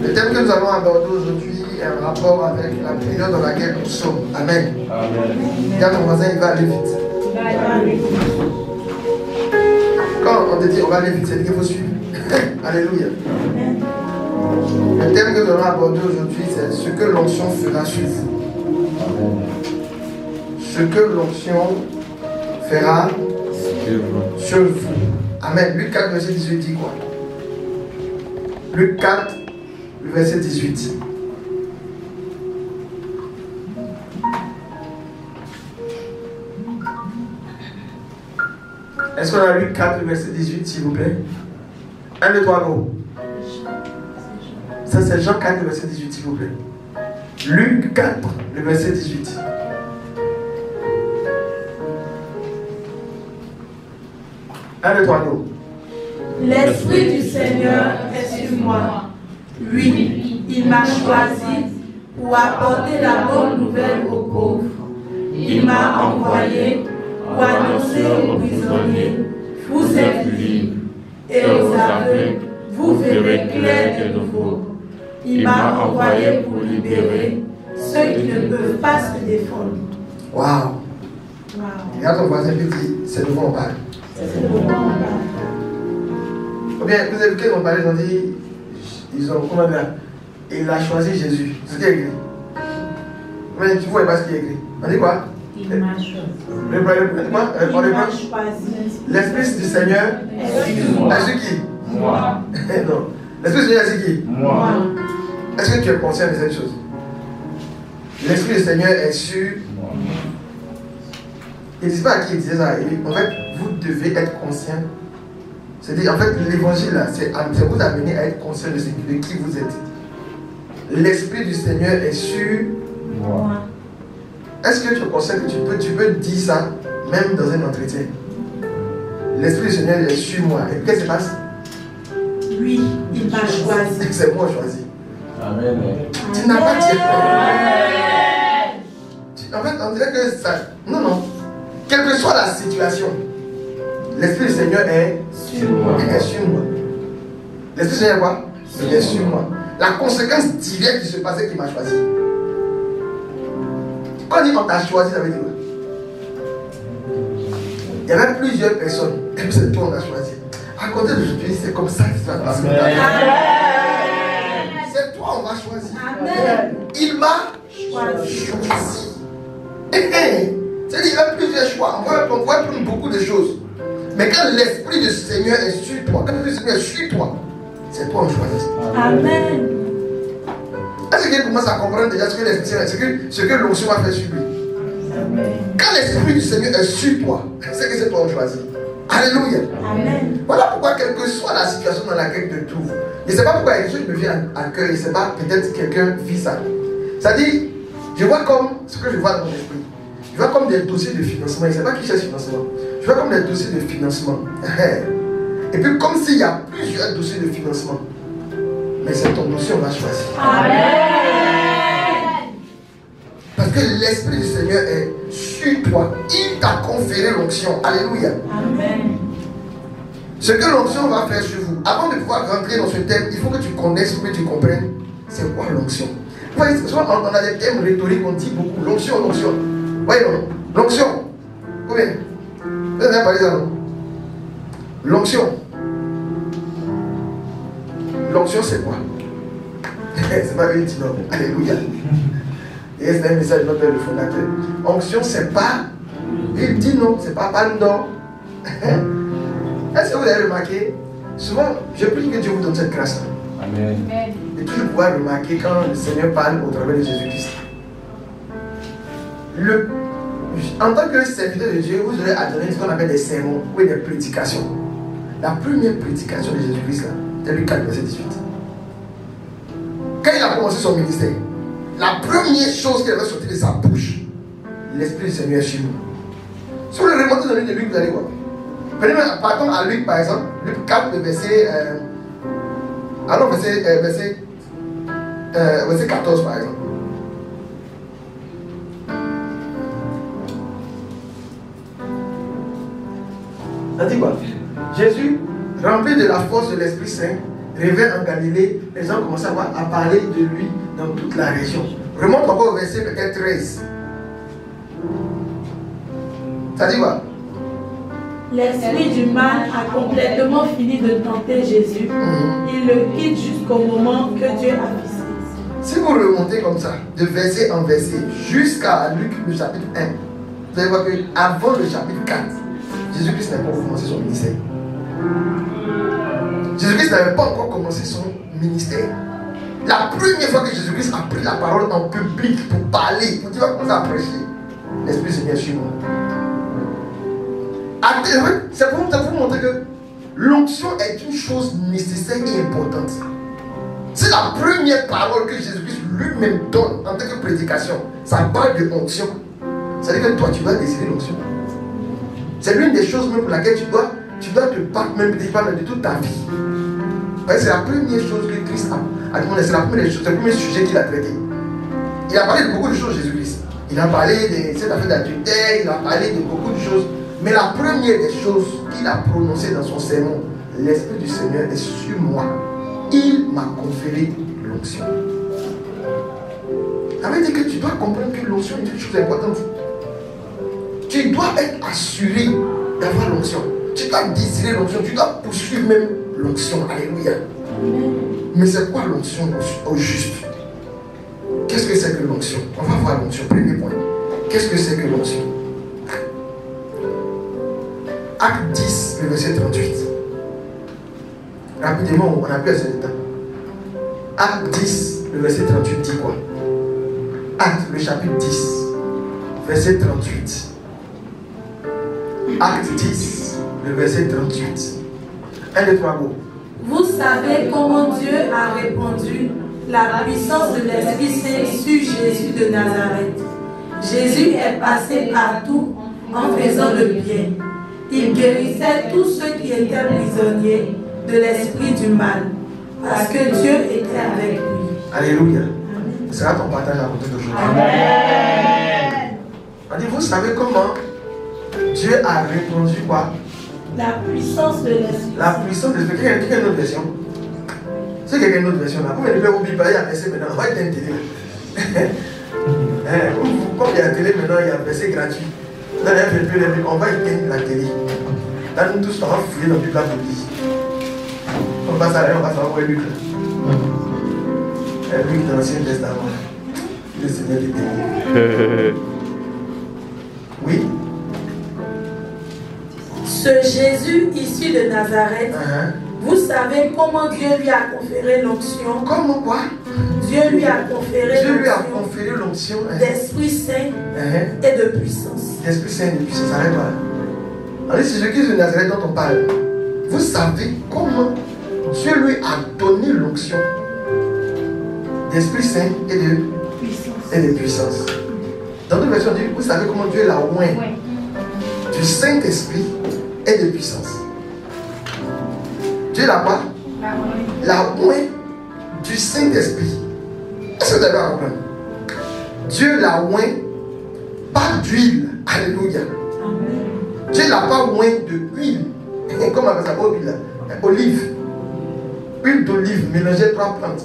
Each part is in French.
Le thème que nous allons aborder aujourd'hui est un rapport avec la période dans laquelle nous sommes. Amen. Dis à ton voisin, il va aller vite. Quand on te dit on va aller vite, c'est qu'il faut suivre. Alléluia. Le thème que nous allons aborder aujourd'hui, c'est ce que l'onction fera sur vous. Ce que l'onction fera sur vous. Amen. Luc 4, verset 18 dit quoi? Luc 4, verset 18. Est-ce qu'on a Luc 4, verset 18, s'il vous plaît? 1, 2, 3, go. Ça, c'est Jean 4, verset 18, s'il vous plaît. Luc 4, le verset 18. Un, deux, trois, go. L'Esprit du Seigneur est sur moi. Oui, il m'a choisi pour apporter la bonne nouvelle aux pauvres. Il m'a envoyé pour annoncer aux prisonniers, vous êtes libres, et aux aveugles, vous verrez clair de nouveau. Il m'a envoyé pour libérer ceux qui ne peuvent pas se défendre. Waouh! Regarde ton voisin et dit, c'est de quoi on parle. C'est de quoi on parle. Ou bien, vous avez vu qu'ils ont parlé, ils ont dit, comment dire, il a choisi Jésus. C'est ce qui est écrit. Mais tu ne vois pas ce qui est écrit. On dit quoi? Il m'a choisi. L'Esprit du Seigneur est sur qui? Moi. Non. L'Esprit du Seigneur est sur qui? Moi. Est-ce que tu es conscient de cette chose? L'Esprit du Seigneur est sur moi. Il ne dit pas à qui il disait ça. En fait, vous devez être conscient. C'est-à-dire, en fait, l'évangile, c'est vous amener à être conscient de qui vous êtes. L'Esprit du Seigneur est sur moi. Est-ce que tu es conscient que tu peux dire ça même dans un entretien? L'Esprit du Seigneur est sur moi. Et qu'est-ce qui se passe? Oui, il m'a choisi. C'est moi choisi. Amen. Tu n'as pas dit. En fait, on dirait que ça. Non, non. Quelle que soit la situation, l'Esprit du Seigneur est sur moi. Il est sur moi. L'Esprit du Seigneur est quoi? Il est sur moi. La conséquence directe qui se passait qui m'a choisi. Quand on dit on t'a choisi, ça veut dire quoi? Il y avait plusieurs personnes. Et puis c'est toi on a choisi. À côté d'aujourd'hui, c'est comme ça que ça va se passer. C'est toi on va choisir. Amen. Il m'a choisi. C'est-à-dire qu'il y a plusieurs choix. On voit prendre beaucoup de choses. Mais quand l'Esprit du Seigneur est sur toi, quand l'Esprit du Seigneur est sur toi, c'est toi on choisit. Amen. Est-ce qu'il commence à comprendre déjà ce que l'Esprit, ce que l'onction va faire sur lui? Amen. Quand l'Esprit du Seigneur est sur toi, c'est que c'est toi on choisit. Alléluia. Amen. Voilà pourquoi, quelle que soit la situation dans laquelle tu te trouves, je ne sais pas pourquoi quelque chose me vient à cœur, je ne sais pas, peut-être quelqu'un vit ça. C'est-à-dire, je vois comme ce que je vois dans mon esprit. Je vois comme des dossiers de financement. Je ne sais pas qui cherche financement. Je vois comme des dossiers de financement. Et puis, comme s'il y a plusieurs dossiers de financement. Mais c'est ton dossier, on va choisir. Amen. Parce que l'Esprit du Seigneur est sur toi. Il t'a conféré l'onction. Alléluia. Amen. Ce que l'onction va faire sur vous, avant de pouvoir rentrer dans ce thème, il faut que tu connaisses, que tu comprennes c'est quoi l'onction. Vous voyez, souvent on a des thèmes rhétoriques, on dit beaucoup l'onction, l'onction. Voyez, l'onction. Vous voyez, vous avez parlé de ça, non? L'onction. L'onction, c'est quoi? C'est pas lui qui dit non. Alléluia. Et c'est un message de notre père le fondateur. Onction, c'est pas. Il dit non, c'est pas pardon. Est-ce que vous avez remarqué? Souvent, je prie que Dieu vous donne cette grâce-là. Amen. Et toujours pouvoir remarquer quand le Seigneur parle au travers de Jésus-Christ. En tant que serviteur de Dieu, vous aurez à donner ce qu'on appelle des sermons ou des prédications. La première prédication de Jésus-Christ, c'est Luc 4, verset 18. Quand il a commencé son ministère, la première chose qui avait sorti de sa bouche, l'Esprit du Seigneur est sur nous. Si vous le remontez dans le livre de Luc, vous allez voir. Prenez par contre à Luc, par exemple, Luc 4, verset. Alors, verset 14, par exemple. Ça dit quoi? Jésus, rempli de la force de l'Esprit Saint, révèle en Galilée, les gens commencent à parler de lui dans toute la région. Remonte encore au verset peut-être 13. Ça dit quoi? L'esprit du mal a complètement fini de tenter Jésus. Il le quitte jusqu'au moment que Dieu a fixé. Si vous remontez comme ça, de verset en verset, jusqu'à Luc le chapitre 1, vous allez voir qu'avant le chapitre 4, Jésus-Christ n'avait pas commencé son ministère. Jésus-Christ n'avait pas encore commencé son ministère. La première fois que Jésus-Christ a pris la parole en public pour parler, pour dire qu'on a prêché, l'Esprit se met sur moi. C'est pour vous montrer que l'onction est une chose nécessaire et importante. C'est la première parole que Jésus-Christ lui-même donne en tant que prédication. Ça parle de onction. C'est-à-dire que toi, tu dois désirer l'onction. C'est l'une des choses même pour laquelle tu dois te battre même de toute ta vie. Parce que c'est la première chose que Christ a demandé. C'est le premier sujet qu'il a traité. Il a parlé de beaucoup de choses, Jésus-Christ. Il a parlé de cette affaire d'adultère, il a parlé de beaucoup de choses. Mais la première des choses qu'il a prononcées dans son sermon, l'Esprit du Seigneur est sur moi. Il m'a conféré l'onction. Ça veut dire que tu dois comprendre que l'onction est une chose importante. Tu dois être assuré d'avoir l'onction. Tu dois désirer l'onction. Tu dois poursuivre même l'onction. Alléluia. Mais c'est quoi l'onction au juste? Qu'est-ce que c'est que l'onction? On va voir l'onction. Premier point. Qu'est-ce que c'est que l'onction? Acte 10, le verset 38. Rapidement, on n'a plus assez de temps. Acte 10, le verset 38 dit quoi? Acte, le chapitre 10, verset 38. Acte 10, le verset 38. 1, 2, 3, go. Vous savez comment Dieu a répandu la puissance de l'Esprit Saint sur Jésus de Nazareth. Jésus est passé partout en faisant le bien. Il guérissait tous ceux qui étaient prisonniers de l'esprit du mal, parce que Dieu était avec lui. Alléluia. Ce sera ton partage à côté d'aujourd'hui. Amen. On dit, vous savez comment Dieu a répandu quoi? La puissance de l'esprit. La puissance de l'esprit. Quelle est une autre version? C'est quelqu'un une autre version là. Vous ne pouvez pas à verset maintenant. On va être un télé. Comme il y a la télé maintenant, il y a un verset gratuit. Dans les on va éteindre la télé. Là, nous tous, on va fouiller dans le Bible pour dire. On passe à la on va savoir où est Luc. Luc dans l'Ancien Testament. Le Seigneur était. Oui. Ce Jésus issu de Nazareth, vous savez comment Dieu lui a conféré l'onction. Comment quoi? Dieu lui a conféré l'onction d'Esprit Saint et de puissance. D'Esprit Saint et de puissance. Arrête là. Alors, c'est Jésus de Nazareth dont on parle. Vous savez comment Dieu lui a donné l'onction d'Esprit Saint et de puissance. Dans d'autres versions, vous savez comment Dieu l'a oint du Saint-Esprit et de puissance. Dieu l'a quoi? L'a oint du Saint-Esprit. Est-ce que vous avez à comprendre? Dieu l'a oint pas d'huile. Alléluia. Dieu l'a pas oint de huile. Comment on appelle ça? Huile. Olive. Huile d'olive mélangée 3 plantes.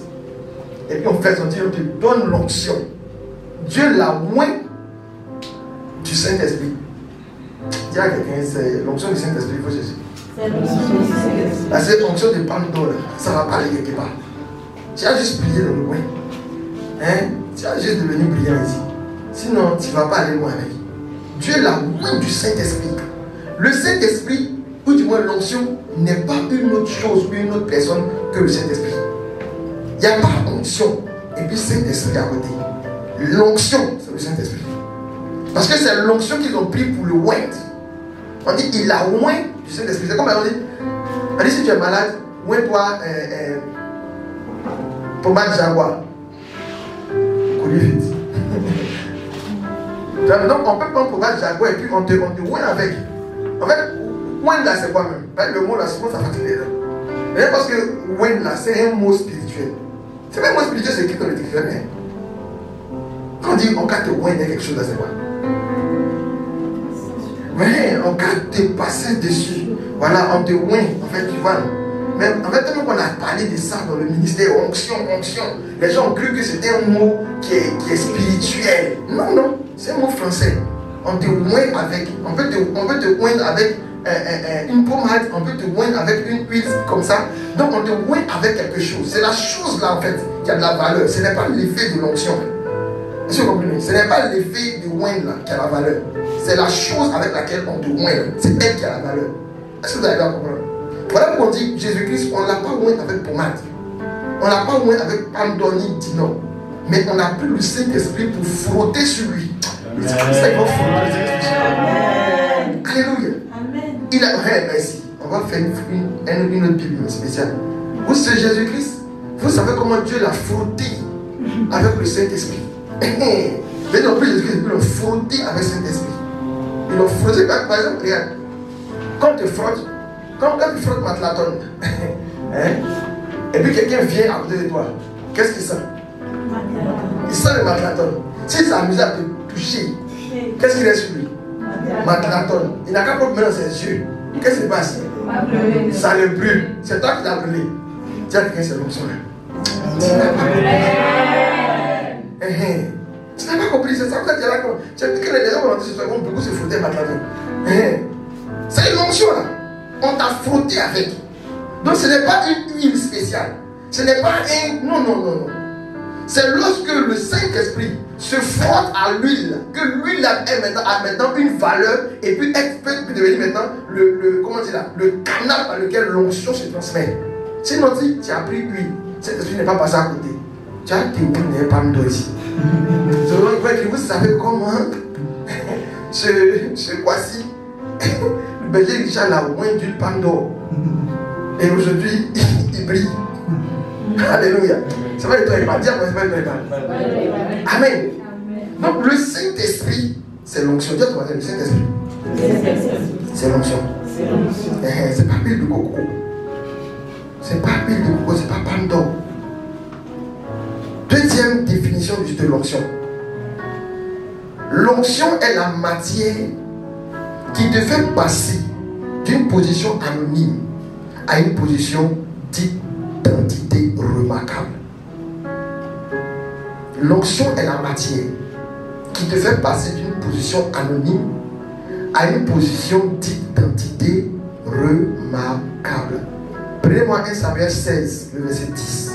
Et puis on fait sortir, on te donne l'onction. Dieu l'a oint du Saint-Esprit. Dis à quelqu'un, c'est l'onction du Saint-Esprit, il faut Jésus. C'est l'onction du Saint-Esprit. Parce que l'onction de Pandore, ça ne va pas aller quelque part. Tu as juste prié dans le coin. Tu as juste devenu brillant ici. Sinon, tu ne vas pas aller loin avec. Dieu l'a oint du Saint-Esprit. Le Saint-Esprit, ou du moins l'onction, n'est pas une autre chose ou une autre personne que le Saint-Esprit. Il n'y a pas onction et puis Saint-Esprit à côté. L'onction, c'est le Saint-Esprit. Parce que c'est l'onction qu'ils ont pris pour le oint. On dit il a oint du Saint-Esprit. C'est comme on dit si tu es malade, oint-toi pommade Jaguar. Coulez vite. Donc on peut prendre pommade Jaguar et puis on te oint avec. En fait, oint là c'est quoi même? Le mot là, souvent ça va te dire. Parce que oint là c'est un mot spirituel. C'est même un mot spirituel, c'est écrit dans le dictionnaire. Quand on dit on cas te oint, il y a quelque chose là, c'est quoi? Mais on garde te passer dessus. Voilà, on te oint. En fait, tu vois. Mais en fait, tellement qu'on a parlé de ça dans le ministère, onction, les gens ont cru que c'était un mot qui est spirituel. Non, non, c'est un mot français. On te oint avec, on peut te oindre avec une pommade, on peut te oindre avec une huile comme ça. Donc on te oint avec quelque chose. C'est la chose là en fait qui a de la valeur. Ce n'est pas l'effet de l'onction. Est-ce que vous comprenez? Ce n'est pas l'effet de oindre là qui a la valeur. C'est la chose avec laquelle on te oint. C'est elle qui a la valeur. Est-ce que vous arrivez à comprendre? Voilà pourquoi on dit Jésus-Christ, on ne l'a pas oint avec pommade. On ne l'a pas oint avec pandoni dino. Mais on a pris le Saint-Esprit pour frotter sur lui. C'est comme ça qu'il va frotter sur lui. Alléluia. Amen. Il a. Merci. On va faire une autre Bible spéciale. Vous, c'est Jésus-Christ. Vous savez comment Dieu l'a frotté avec le Saint-Esprit. Mais non plus Jésus-Christ, il l'a frotté avec le Saint-Esprit. Il l'a frotté. Par exemple, regarde. Quand tu frottes, quand tu frottes Matlaton, et puis quelqu'un vient à côté de toi, qu'est-ce qu'il sent? Il sent le Matlaton. S'il s'amuse à te toucher, qu'est-ce qu'il reste sur lui? Matlaton. Il n'a qu'à pas mettre dans ses yeux. Qu'est-ce qui se passe? Ça le brûle. C'est toi qui l'as brûlé. Dis à quelqu'un, c'est l'onction là. Tu n'as pas compris, c'est ça que tu as compris. Tu as dit que les gens vont rentrer sur toi, vont beaucoup se frotter Matlaton. C'est une onction là. On t'a frotté avec. Donc ce n'est pas une huile spéciale. Ce n'est pas un. Non, non, non, non. C'est lorsque le Saint-Esprit se frotte à l'huile, que l'huile a maintenant une valeur et puis elle peut devenir maintenant comment dire là, le canal par lequel l'onction se transmet. Sinon, si tu as pris l'huile, cet esprit n'est pas passé à côté. Tu as tes huiles n'est pas m'dou ici. Vous savez comment ce voici. Le berger Richard l'a moins d'huile Pandore. Et aujourd'hui, il brille. Alléluia. C'est pas le temps, il va dire, mais c'est pas le temps, il va. Amen. Donc le Saint-Esprit, c'est l'onction. Dis à toi, le Saint-Esprit. C'est l'onction. C'est pas l'huile de coco. C'est pas l'huile de coco, c'est pas Pandore. Deuxième définition de l'onction. L'onction est la matière qui te fait passer d'une position anonyme à une position d'identité remarquable. L'onction est la matière qui te fait passer d'une position anonyme à une position d'identité remarquable. Prenez-moi 1 Samuel 16, le verset 10.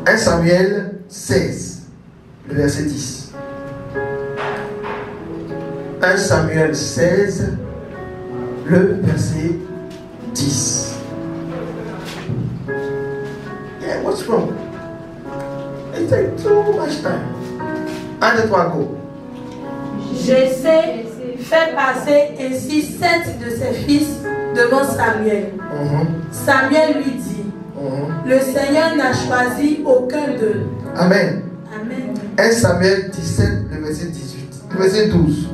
1 Samuel 16, le verset 10. 1 Samuel 16, le verset 10. Yeah, what's wrong? It takes too much time. 1, 2, 3, go. Jessé fait passer ainsi 7 de ses fils devant Samuel. Samuel lui dit, le Seigneur n'a choisi aucun d'eux. Amen. Amen. 1 Samuel 17, le verset 18. Le verset 12.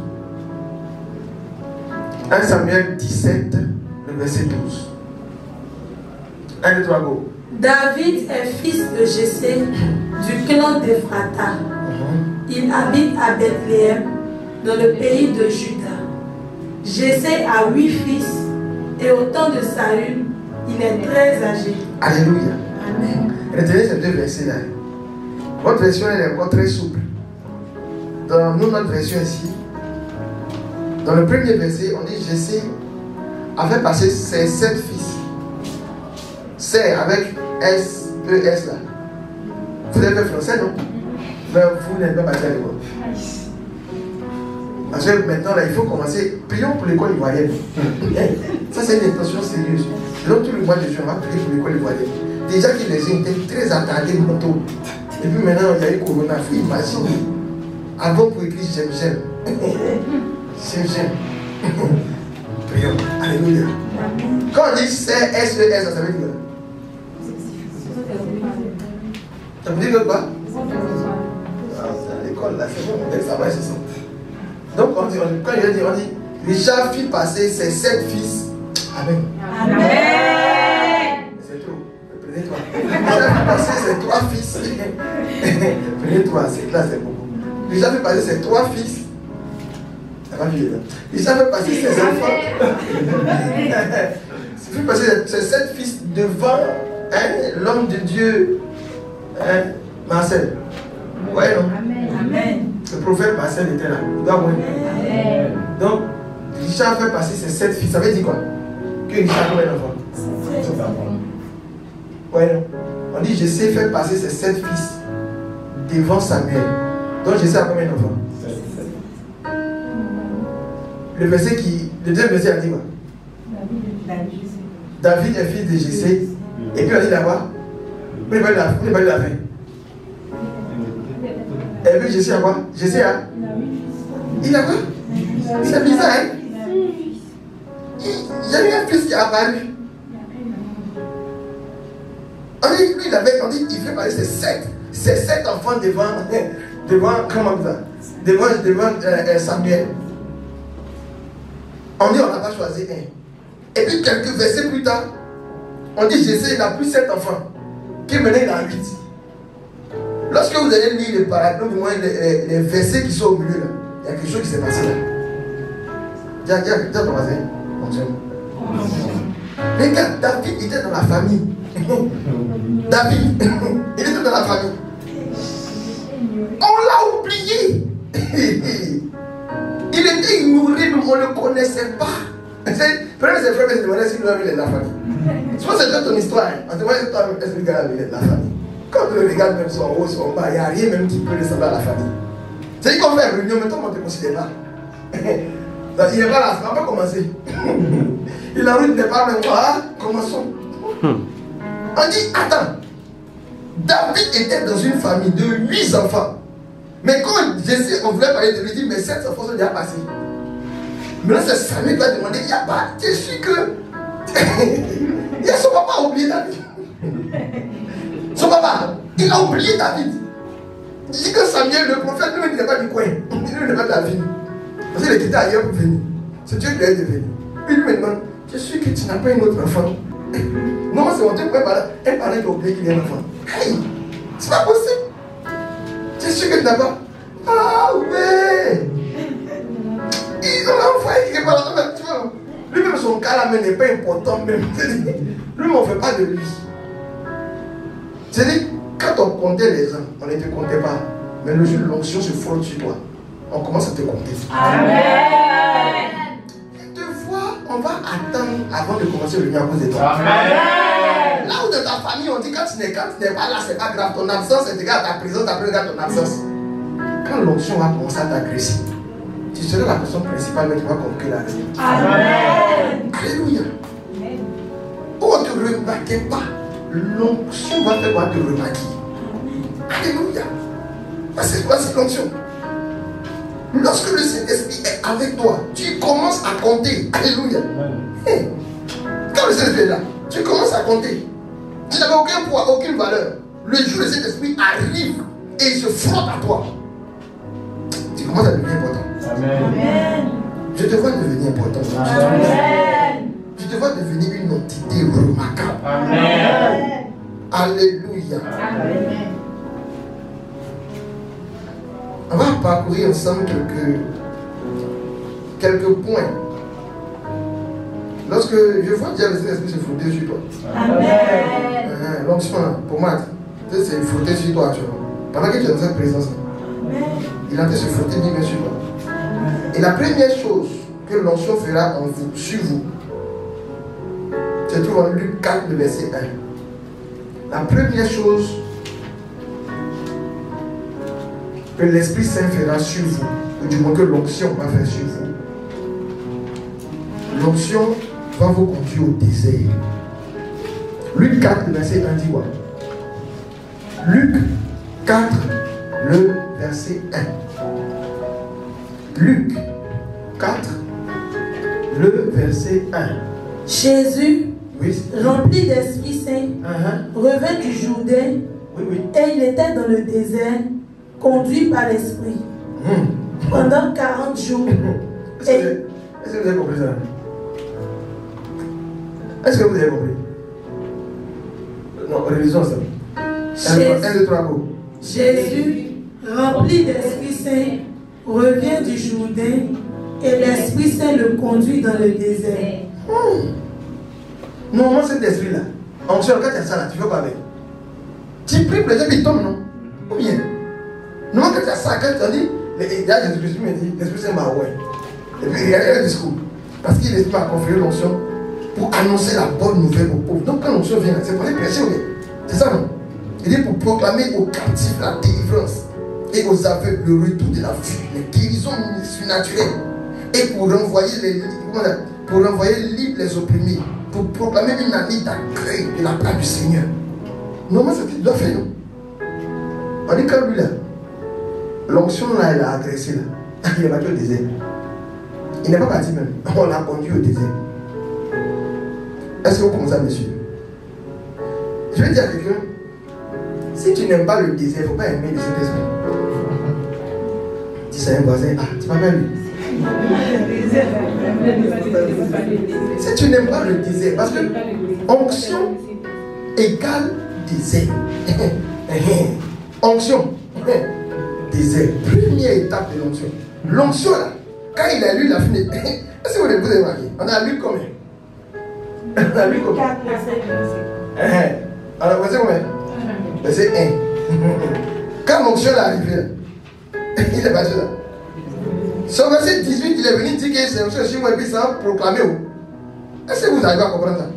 1 Samuel 17, le verset 12. 1, 2, 3, go. David est fils de Jessé du clan d'Ephrata. Il habite à Bethléem, dans le pays de Juda. Jessé a 8 fils et au temps de Saül, il est très âgé. Alléluia. Amen. Retenez ces deux versets-là. Votre version elle est encore très souple. Dans notre version ici, dans le premier verset, on dit Jessé a fait passer ses 7 fils. C'est avec S-E-S là. Vous avez fait français, non? Mais vous n'avez pas passé à l'école. Parce que maintenant, là, il faut commencer. Prions pour l'école ivoirienne. Ça, c'est une intention sérieuse. Donc, tout le mois de juin, on va prier pour l'école ivoirienne. Déjà que les gens étaient très attardés mentaux. Et puis maintenant, il y a eu Corona. Il faut imaginer. Avant pour écrire j'aime. J'aime. Prions. Alléluia. Quand on dit S-E-S, ça veut dire quoi? Ça veut dire quoi? À l'école, là, c'est bon, ça va, c'est ça. Donc, quand il dit, Richard fit passer ses 7 fils. Amen. Amen. C'est trop. Prenez-toi. Richard fit passer ses 3 fils. Prenez-toi, là, c'est beaucoup. Richard fit passer ses 3 fils. Ça va mieux, là. Richard fit passer ses enfants. fait passer ses 7 fils devant l'homme de Dieu, Marcel. Ouais, non? Amen. Le prophète Marcel était là. Il doit mourir. Donc, Richard fait passer ses 7 fils. Ça veut dire quoi? Que Richard a combien d'enfants? 7 enfants. Ouais, non? On dit Jessé fait passer ses 7 fils devant Samuel. Donc Jessé a combien d'enfants? 7. Le deuxième verset a dit quoi? David est fils de Jessé. Et puis on dit là-bas, vous n'avez pas eu la fin. Et puis Jessé a quoi? Jessé a? Il a quoi? C'est bizarre, hein? Il y a eu un fils qui a apparu. On dit, lui, on dit, il fait passer ses 7 enfants devant Samuel. On dit, on n'a pas choisi un. Et puis, quelques versets plus tard, on dit, Jessé, il n'a plus 7 enfants. Qui menait dans 8. Lorsque vous allez lire les paragraphes, les versets qui sont au milieu, là, il y a quelque chose qui s'est passé là. Dis à ton voisin, regarde, David était dans la famille. David, il était dans la famille. On l'a oublié. Il était ignoré, mais on ne le connaissait pas. Peut-être ses frères se demandaient s'il avait la famille. Je pense que c'est ton histoire. On se demande est-ce que le gars avait la famille. Quand on le regarde même son haut, son bas, il n'y a rien même qui peut ressembler à la famille. C'est qu'on fait une réunion, mais toi on ne te considère pas. Il n'est pas là, ça va pas commencer. Il a envie de pas même pas. Commençons. On dit, attends, David était dans une famille de 8 enfants. Mais quand Jessé, on voulait parler de lui, il dit, mais 7 enfants sont déjà passés. Maintenant, c'est Samuel qui va demander, il n'y a pas, tu es sûr que. Il a son papa a oublié David. Son papa, il a oublié David. Il dit que Samuel, le prophète, lui, il n'est pas du coin. Il n'est pas de la ville. Parce qu'il est quitté ailleurs pour venir. C'est Dieu qui lui a dit de venir. Puis lui me demande, je suis sûr que tu n'as pas un autre enfant. Non, c'est mon Dieu, un parent qui a oublié qu'il y a un enfant. Hey, c'est pas possible. Tu es sûr que tu n'as pas? Ah ouais. Ils ont envoyé qui est pas là. Tu vois, lui-même, son cas là n'est pas important même. Lui, on ne fait pas de lui. C'est-à-dire, quand on comptait les gens, on ne te comptait pas. Mais le jour où l'onction se frotte sur toi, on commence à te compter. Amen. Deux fois, on va attendre avant de commencer le à cause de toi. Amen. Là où de ta famille, on dit quand tu n'es pas là, c'est pas grave. Ton absence est égale à ta présence, ta présence égale à ton absence. Quand l'onction va commencer à t'agresser, tu seras la personne principale, mais tu vas conquérir la vie. Amen. Alléluia. On ne te remarque pas. L'onction va faire quoi te remarquer. Alléluia. C'est quoi cette onction? Lorsque le Saint-Esprit est avec toi, tu commences à compter. Alléluia. Hey. Quand le Saint-Esprit est là, tu commences à compter. Tu n'avais aucun poids, aucune valeur. Le jour où le Saint-Esprit arrive et il se frotte à toi, tu commences à devenir important. Amen. Je te vois devenir important. Amen. Tu te vois devenir une entité remarquable. Amen. Alléluia. Amen. On va parcourir ensemble quelques points. Lorsque je vois déjà le Saint-Esprit se frotter sur toi. Amen. L'onction, pour moi, c'est frotter sur toi. Pendant que tu es dans cette présence, il a été se frotter bien sur toi. Et la première chose que l'onction fera en vous, sur vous, c'est tout en Luc 4, le verset 1. La première chose que l'Esprit Saint fera sur vous, ou du moins que l'onction va faire sur vous. L'onction va vous conduire au désert. Luc 4, le verset 1 dit quoi? Luc 4, le verset 1. Luc 4, le verset 1. Jésus, oui, rempli d'Esprit Saint, revint du Jourdain, et il était dans le désert, conduit par l'Esprit, pendant 40 jours. Est-ce que vous avez compris ça? Est-ce que vous avez compris? Non, révisons ça. 1, 2, 3, go. Jésus, rempli d'Esprit Saint, revient du Jourdain, et l'Esprit Saint le conduit dans le désert. Normalement, cet esprit-là, en fait, quand tu as ça là, tu fais quoi avec? Tu pries pour les gens qui tombent, non? Ou bien? Normalement, quand tu as ça, quand tu as dit, là, Jésus-Christ me dit, l'Esprit Saint m'a ouais. Et puis, il y a un discours. Parce qu'il l'Esprit m'a conféré l'onction pour annoncer la bonne nouvelle aux pauvres. Donc, quand l'onction vient, c'est pour les prêcher, oui. C'est ça, non? Il est pour proclamer aux captifs la délivrance et aux aveugles le retour de la vue, les guérisons surnaturelles, et pour renvoyer libres les opprimés, pour proclamer une année d'accueil de la part du Seigneur. Normalement, c'est ce qu'il doit faire, non? On dit quand lui là, l'onction là, elle a agressé là, il est parti au désert. Il n'est pas parti même, on l'a conduit au désert. Est-ce que vous commencez à me suivre? Je vais dire à quelqu'un, si tu n'aimes pas le désert, il ne faut pas aimer le Saint-Esprit. Dis à un voisin, ah, tu m'appelles lui. Si tu n'aimes pas le désert, parce que onction égale désert. Onction, désert. Première étape de l'onction. L'onction là, quand il a lu la fenêtre, est-ce que vous avez remarqué? On a lu combien? On a lu combien? 4 versets. Alors, verset combien? Verset 1. Quand l'onction est arrivé là, il est passé là. Son verset 18, il est venu dire que c'est l'onction sur moi et puis ça a proclamé. Est-ce que vous arrivez à comprendre ça?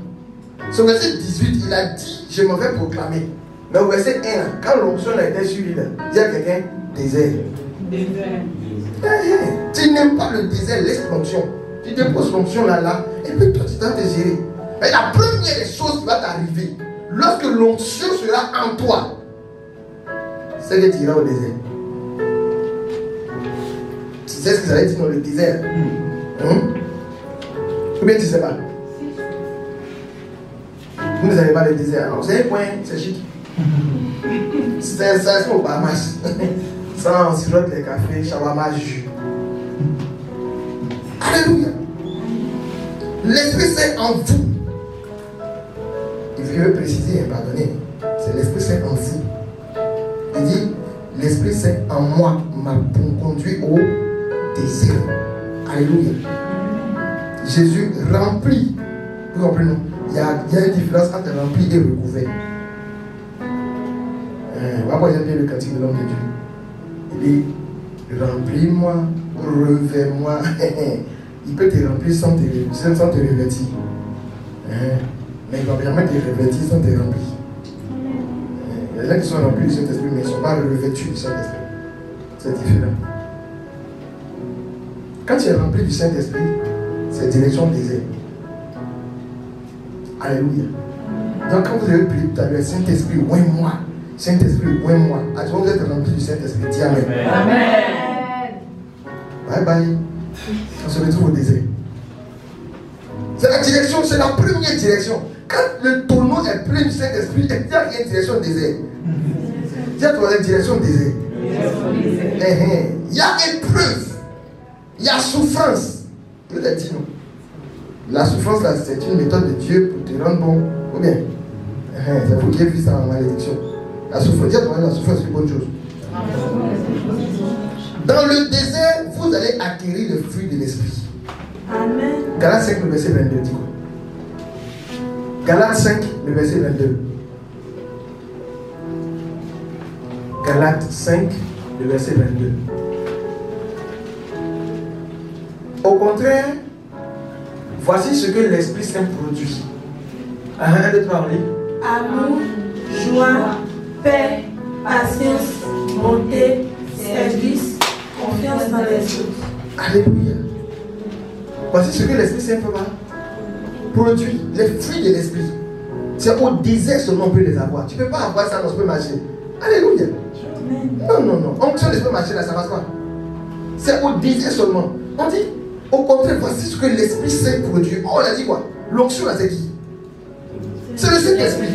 Son verset 18, il a dit, je m'en vais proclamer. Mais au verset 1, là, quand l'onction a été sur lui, il y a quelqu'un, désert. Tu n'aimes pas le désert, laisse l'onction. Tu déposes l'onction là, et puis toi tu dois te gérer. Mais la première des choses qui va t'arriver, lorsque l'onction sera en toi, c'est que tu iras au désert. Tu sais ce que ça veut dire dans le désert? Ou bien tu ne sais pas? Vous ne savez pas le désert. Alors, vous avez un point, c'est chic. C'est au Bahamas. Ça, on sirote les cafés, shawarma, jus. Alléluia. L'Esprit Saint en vous. Je veux préciser, pardonnez. C'est l'Esprit Saint en vous. Il dit, l'Esprit Saint en moi m'a conduit au désert. Alléluia. Jésus remplit. Vous comprenez, non? Il y a une différence entre rempli et recouvert. Moi, j'aime bien le cantique de l'homme de Dieu. Il dit, remplis-moi, revers-moi. Il peut te remplir sans te revêtir. Mais il va jamais te revêtir sans te remplir. Il y a des gens qui sont remplis du Saint-Esprit, mais ils ne sont pas revêtus du Saint-Esprit. C'est différent. Quand tu es rempli du Saint-Esprit, c'est direction désert. Alléluia. Donc quand vous avez prié tout à l'heure, Saint-Esprit, ouin-moi. Saint-Esprit, ouin-moi. À toi, vous êtes rempli du Saint-Esprit. Dis Amen. Amen. Bye bye. On se retrouve au désert. C'est la direction, c'est la première direction. Quand le tonneau est plein du Saint-Esprit, il y a une direction désert. Il y a une direction désert. Il y a épreuve. Il y a souffrance. Je l'ai dit non. La souffrance là, c'est une méthode de Dieu pour te rendre bon. Ou bien, c'est vous qui avez vu ça en malédiction. La souffrance, la souffrance c'est une bonne chose. Dans le désert, vous allez acquérir le fruit de l'esprit. Amen. Galates 5, le verset 22 dit quoi? Galates 5, le verset 22. Galates 5, le verset 22. Au contraire, voici ce que l'Esprit Saint produit. 1, 2, 3, on lit. Amour, joie, paix, patience, bonté, service, confiance dans les autres. Alléluia. Voici ce que l'Esprit Saint produit. Les fruits de l'Esprit. C'est au désert seulement on peut les avoir. Tu ne peux pas avoir ça dans le supermarché. Alléluia. Non. Onction de supermarché là, ça ne passe pas. C'est au désert seulement. On dit, au contraire, voici ce que l'Esprit Saint produit. Oh, on a dit quoi? L'onction là, c'est qui? C'est le Saint-Esprit.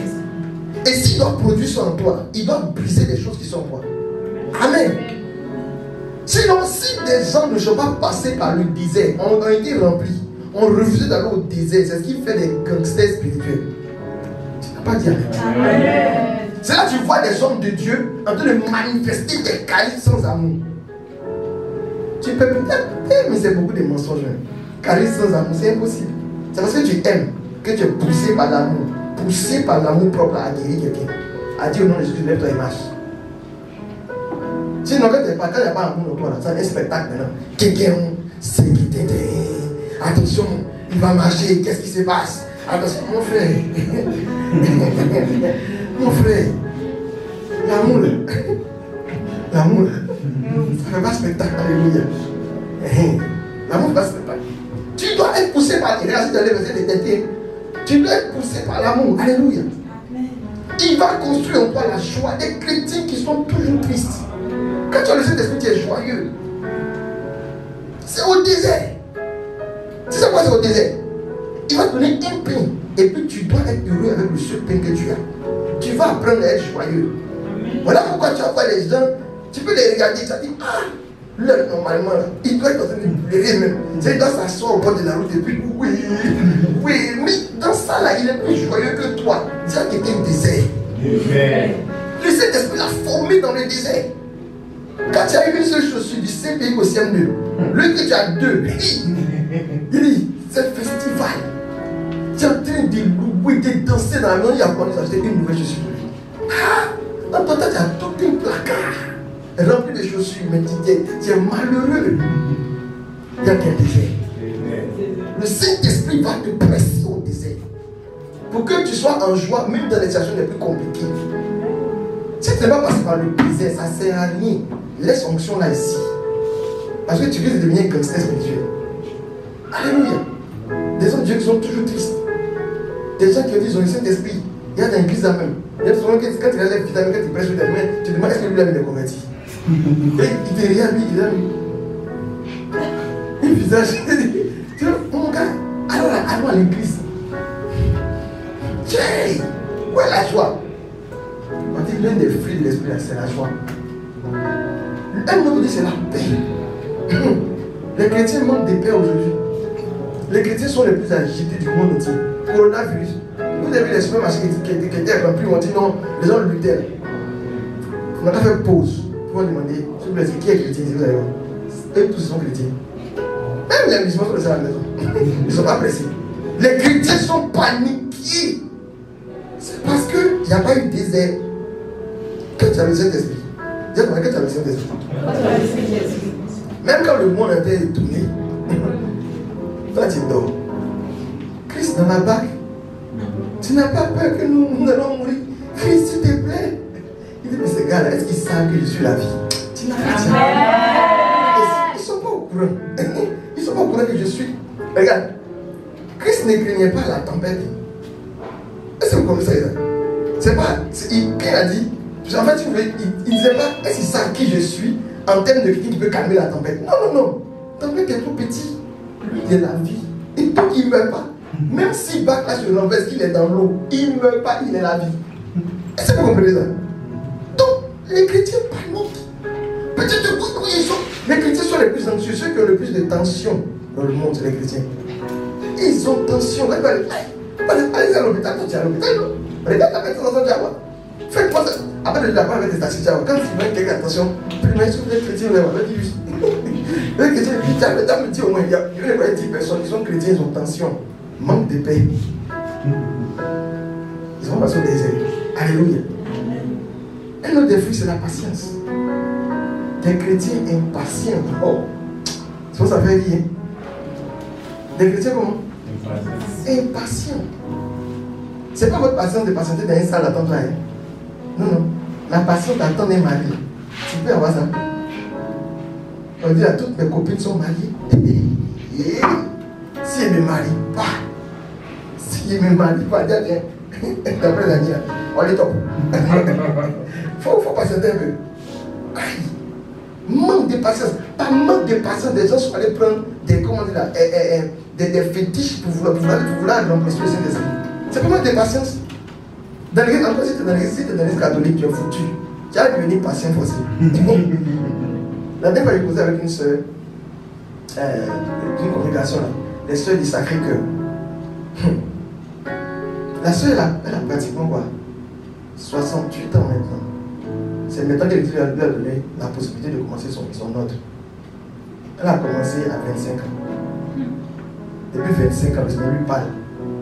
Et s'il doit produire ça en toi, il doit briser les choses qui sont en toi. Amen. Sinon, si des gens ne sont pas passés par le désert, ont été remplis, ont refusé d'aller au désert, c'est ce qui fait des gangsters spirituels. Tu n'as pas dit Amen. Amen. C'est là que tu vois des hommes de Dieu en train de manifester des charismes sans amour. Tu peux peut-être, mais c'est beaucoup de mensonges. Charisme sans amour, c'est impossible. C'est parce que tu aimes. que tu es poussé par l'amour propre à guérir quelqu'un, à dire au nom de Jésus, lève-toi et marche. Sinon, quand il n'y a pas amour dans toi, c'est un spectacle maintenant. Quelqu'un, c'est qui t'aide. Attention, il va marcher, qu'est-ce qui se passe? Attention, mon frère. Mon frère. L'amour, l'amour, ça ne fait pas spectacle, alléluia. L'amour ne fait pas spectacle. Tu dois être poussé par tu dois être poussé par l'amour, alléluia. Il va construire en toi la joie. Des chrétiens qui sont toujours tristes. Quand tu as le Saint-Esprit, tu es joyeux. C'est au désert. Tu sais quoi, c'est au désert? Il va te donner un pain. Et puis tu dois être heureux avec le seul pain que tu as. Tu vas apprendre à être joyeux. Voilà pourquoi tu vas voir les gens, tu peux les regarder, tu vas dire, ah, là, normalement, il doit être en train de pleurer même. Il doit s'asseoir au bord de la route et puis, oui, mais dans ça là, il est plus joyeux que toi. Dis à quelqu'un désert. Le Saint-Esprit l'a formé dans le désert. Quand tu as eu une seule chaussure du CPI au CM2, lui que tu as deux, il dit, c'est festival. Tu es en train de louer, de danser dans la maison, il a fallu acheter une nouvelle chaussure. Ah, dans ton temps, tu as tout un placard rempli de chaussures, mais tu es malheureux. Il y a qu'un désert. Le Saint-Esprit va te presser au désert pour que tu sois en joie, même dans les situations les plus compliquées. Si tu n'es pas passé par le désert, ça ne sert à rien. Laisse fonction là ici. Parce que tu risques de devenir gangster spirituel. Alléluia. Des hommes de Dieu qui sont toujours tristes. Des gens qui disent, ils ont le Saint-Esprit. Il y a dans l'église là même. Il y a souvent quand tu relèves vitamine, quand tu prêches sur tes mains, tu te demandes est-ce que lui-là est converti. Et il te regarde, lui, il a un visage. Tu vois, mon gars, allons à l'église. Tiens, où est la joie? On dit l'un des fruits de l'esprit, c'est la joie. Un autre dit c'est la paix. Les chrétiens manquent de paix aujourd'hui. Les chrétiens sont les plus agités du monde entier. Coronavirus. Vous avez vu les supermarchés qui étaient remplis, on dit non, les gens luttaient. On a fait pause. Pour demander, s'il vous plaît, qui est chrétien? Vous allez voir. Eux tous sont chrétiens. Même les musulmans sont restés à la maison. Ils ne sont pas pressés. Les chrétiens sont paniqués. C'est parce qu'il n'y a pas eu de désert. Quand tu as le Saint-Esprit, dis-moi quand tu as le Saint-Esprit. Même quand le monde était tourné, toi tu dors. Christ dans la barque. Tu n'as pas peur que nous allons mourir. Christ, s'il te plaît. Il dit, mais ces gars-là, est-ce qu'ils savent que je suis la vie? Tu n'as pas dit. Ils ne sont pas au courant. Ils ne sont pas au courant que je suis. Regarde. Christ ne craignait pas la tempête. Est-ce que vous connaissez ça? C'est pas. Pierre a dit. En fait, il ne disait pas, est-ce qu'ils savent qui je suis en termes de qui peut calmer la tempête? Non, non, non. La tempête est trop petit. Lui, il est la vie. Et donc, il ne meurt pas. Même si Bach là se renverse, qu'il est dans l'eau, il ne meurt pas, il est la vie. Est-ce que vous comprenez ça? Donc, les chrétiens paniquent. Peut-être que les chrétiens sont les plus anxieux, ceux qui ont le plus de tension dans le monde, c'est les chrétiens. Ils ont tension. Allez à l'hôpital, quand tu es à l'hôpital, regarde la personne dans son diable. Faites-moi ça. Après de la part avec des statistiques, quand tu mets quelqu'un attention, puis mais les chrétiens, on va dire juste. Les chrétiens, le temps me dit au moins, il y a 10 personnes qui sont chrétiens, ils ont tension. Manque de paix. Ils vont passer au désert. Alléluia. Un autre défi, c'est la patience. Des chrétiens impatients. Oh, c'est ça fait rire. Des chrétiens comment? Impatients. C'est pas votre patience de patienter dans une salle d'attente là. Hein? Non, non. La patience d'attendre un mari. Tu peux avoir ça. On dit à toutes mes copines sont mariées. Et si elles ne me marient pas, si elles ne me marient pas, d'après la nuit, on est top. Faut patienter un peu. Aïe. Manque de patience. Pas manque de patience. Des gens sont allés prendre des, comment dire là, des fétiches pour vouloir remplacer le Saint-Esprit. C'est pas manque de patience. Dans l'église, encore si tu es dans l'église catholique, tu es foutu. Tu vas devenir patient forcé. La dernière fois, j'ai causé avec une soeur d'une congrégation, les soeurs du Sacré-Cœur. La soeur, elle a pratiquement quoi? 68 ans maintenant. C'est maintenant que Dieu lui a donné la possibilité de commencer son ordre. Elle a commencé à 25 ans. Depuis 25 ans, le Seigneur lui parle.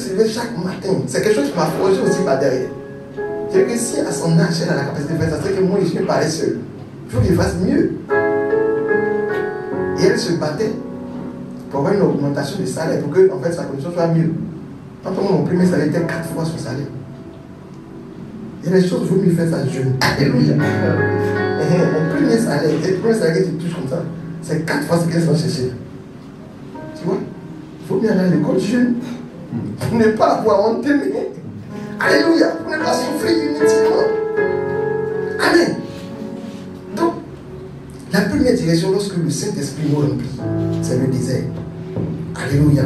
se lever chaque matin. C'est quelque chose qui m'a forgé aussi par derrière. C'est que si à son âge, elle a la capacité de faire ça, c'est que moi, je suis paresseux. Il faut qu'il fasse mieux. Et elle se battait pour avoir une augmentation de salaire, pour que en fait, sa condition soit mieux. Quand mon premier salaire était 4 fois son salaire. Il y a des choses, il faut mieux faire ça jeune. Alléluia. Mon premier salaire, le premier salaire que tu touches comme ça, c'est 4 fois ce qu'elles sont chercher. Tu vois? Il faut bien aller à l'école jeune. Pour ne pas avoir honte. Alléluia. Pour ne pas souffrir inutilement. Amen. Donc, la première direction lorsque le Saint-Esprit nous remplit, c'est le désert. Alléluia.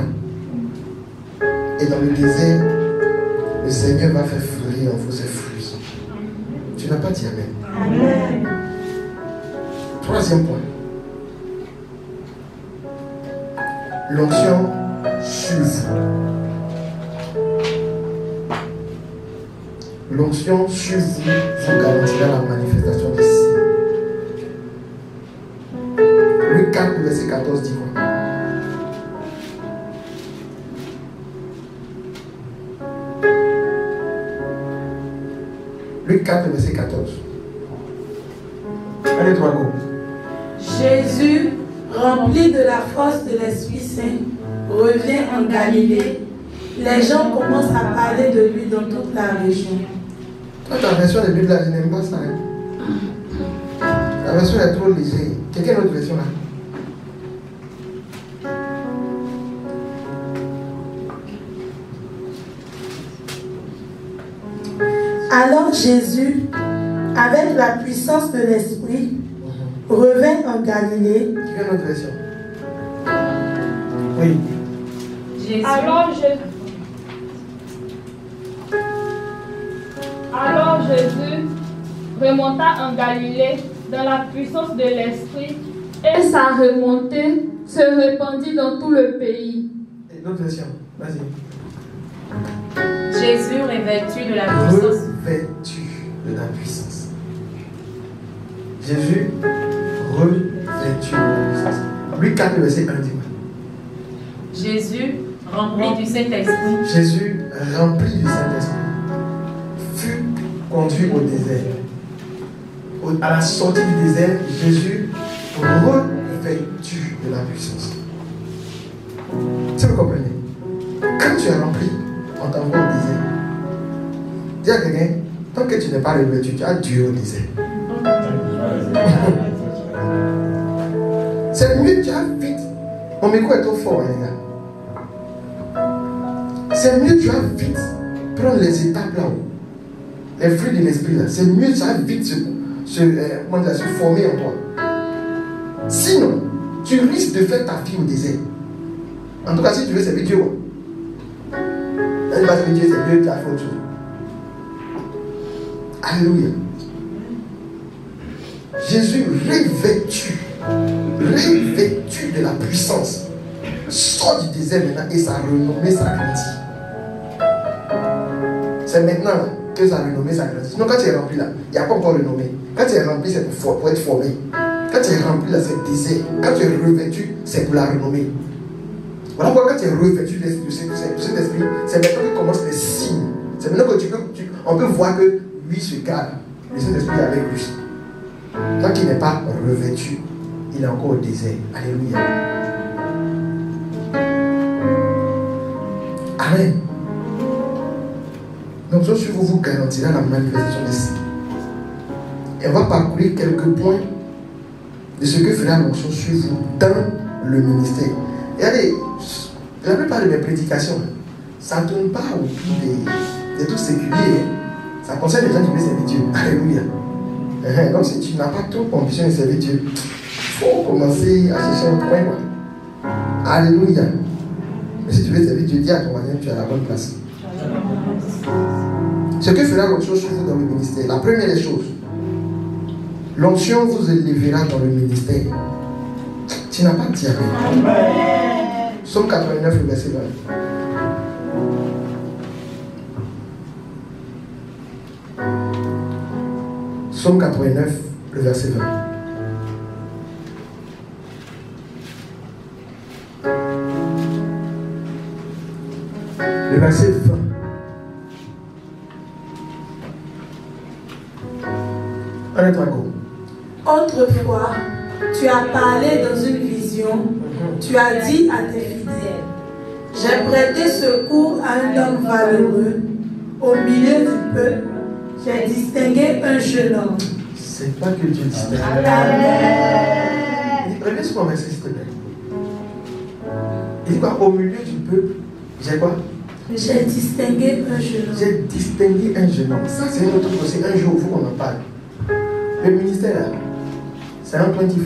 Et dans le désert, le Seigneur va faire fleurir en vous ses fruits. Tu n'as pas dit Amen. Amen. Troisième point. L'onction sur vous. L'onction sur vous vous garantira la manifestation des signes. Luc 4, verset 14 dit quoi? Luc 4, verset 14. Allez, 3 go. Jésus, rempli de la force de l'Esprit Saint, revient en Galilée. Les gens commencent à parler de lui dans toute la région. Toi, ta version de Bible là, je n'aime pas ça. Hein? La version est trop légère. Quelqu'un d'autre version là? Alors Jésus, avec la puissance de l'Esprit, revint en Galilée. Quelle autre version? Oui. Alors Jésus remonta en Galilée dans la puissance de l'Esprit, et sa remontée se répandit dans tout le pays. Et l'autre version? Vas-y. Jésus revêtu de la puissance. Revêtu de la puissance. Jésus revêtu de la puissance. Luc 4, verset 1 dit quoi? Jésus rempli du Saint-Esprit. Jésus rempli du Saint-Esprit fut conduit au désert. À la sortie du désert, Jésus revêtu de la puissance. Si vous comprenez, quand tu es rempli, on t'envoie au désert. Dis à quelqu'un, tant que tu n'es pas revêtu, tu as Dieu au désert. C'est mieux, tu as vite. Mon micro est trop fort, les gars. C'est mieux, tu as vite prendre les étapes là-haut. Les fruits de l'esprit là. C'est mieux, tu as vite se former en toi. Sinon, tu risques de faire ta vie au désert. En tout cas, si tu veux servir Dieu, elle va servir Dieu, c'est mieux, tu as fait autre chose. Alléluia. Jésus revêtu de la puissance, sort du désert maintenant et sa renommée s'agrandit. C'est maintenant que sa renommée s'agrandit. Sinon, quand tu es rempli là, il n'y a pas encore renommée. Quand tu es rempli, c'est pour être formé. Quand tu es rempli là, c'est désert. Quand tu es revêtu, c'est pour la renommée. Voilà pourquoi quand tu es revêtu du Saint-Esprit, c'est maintenant que commencent les signes. C'est maintenant que on peut voir que lui se garde. Le Saint-Esprit est avec lui. Tant qu'il n'est pas revêtu, il est encore au désert. Alléluia. Amen. Donc, sur vous, vous garantira la manifestation des signes. Et on va parcourir quelques points de ce que fera l'onction sur vous dans le ministère. Et allez, la plupart de mes prédications, ça ne tourne pas autour des trucs séculiers. Ça concerne les gens qui veulent servir Dieu. Alléluia. Donc, si tu n'as pas trop ambition de servir Dieu, il faut commencer à chercher un point. Alléluia. Mais si tu veux servir Dieu, dis à ton voisin, tu es à la bonne place. Ce que fera l'onction sur vous dans le ministère, la première des choses, l'onction vous élèvera dans le ministère. Tu n'as pas dit Amen. Psaume 89, le verset 20. Psaume 89, le verset 20. Le verset 20. Un autre go. Autrefois, tu as parlé dans une vision, tu as dit à tes fidèles, j'ai prêté secours à un homme valeureux, au milieu du peuple, j'ai distingué un jeune homme. C'est pas que Dieu distingue. Il dit, reviens sur mon verset s'il te plaît. Il dit quoi? Au milieu du peuple, j'ai quoi? J'ai distingué un jeune homme. J'ai distingué un jeune homme. Ça, c'est un autre procès. Un jour, il faut qu'on en parle. Le ministère, là, c'est un 25 et 50.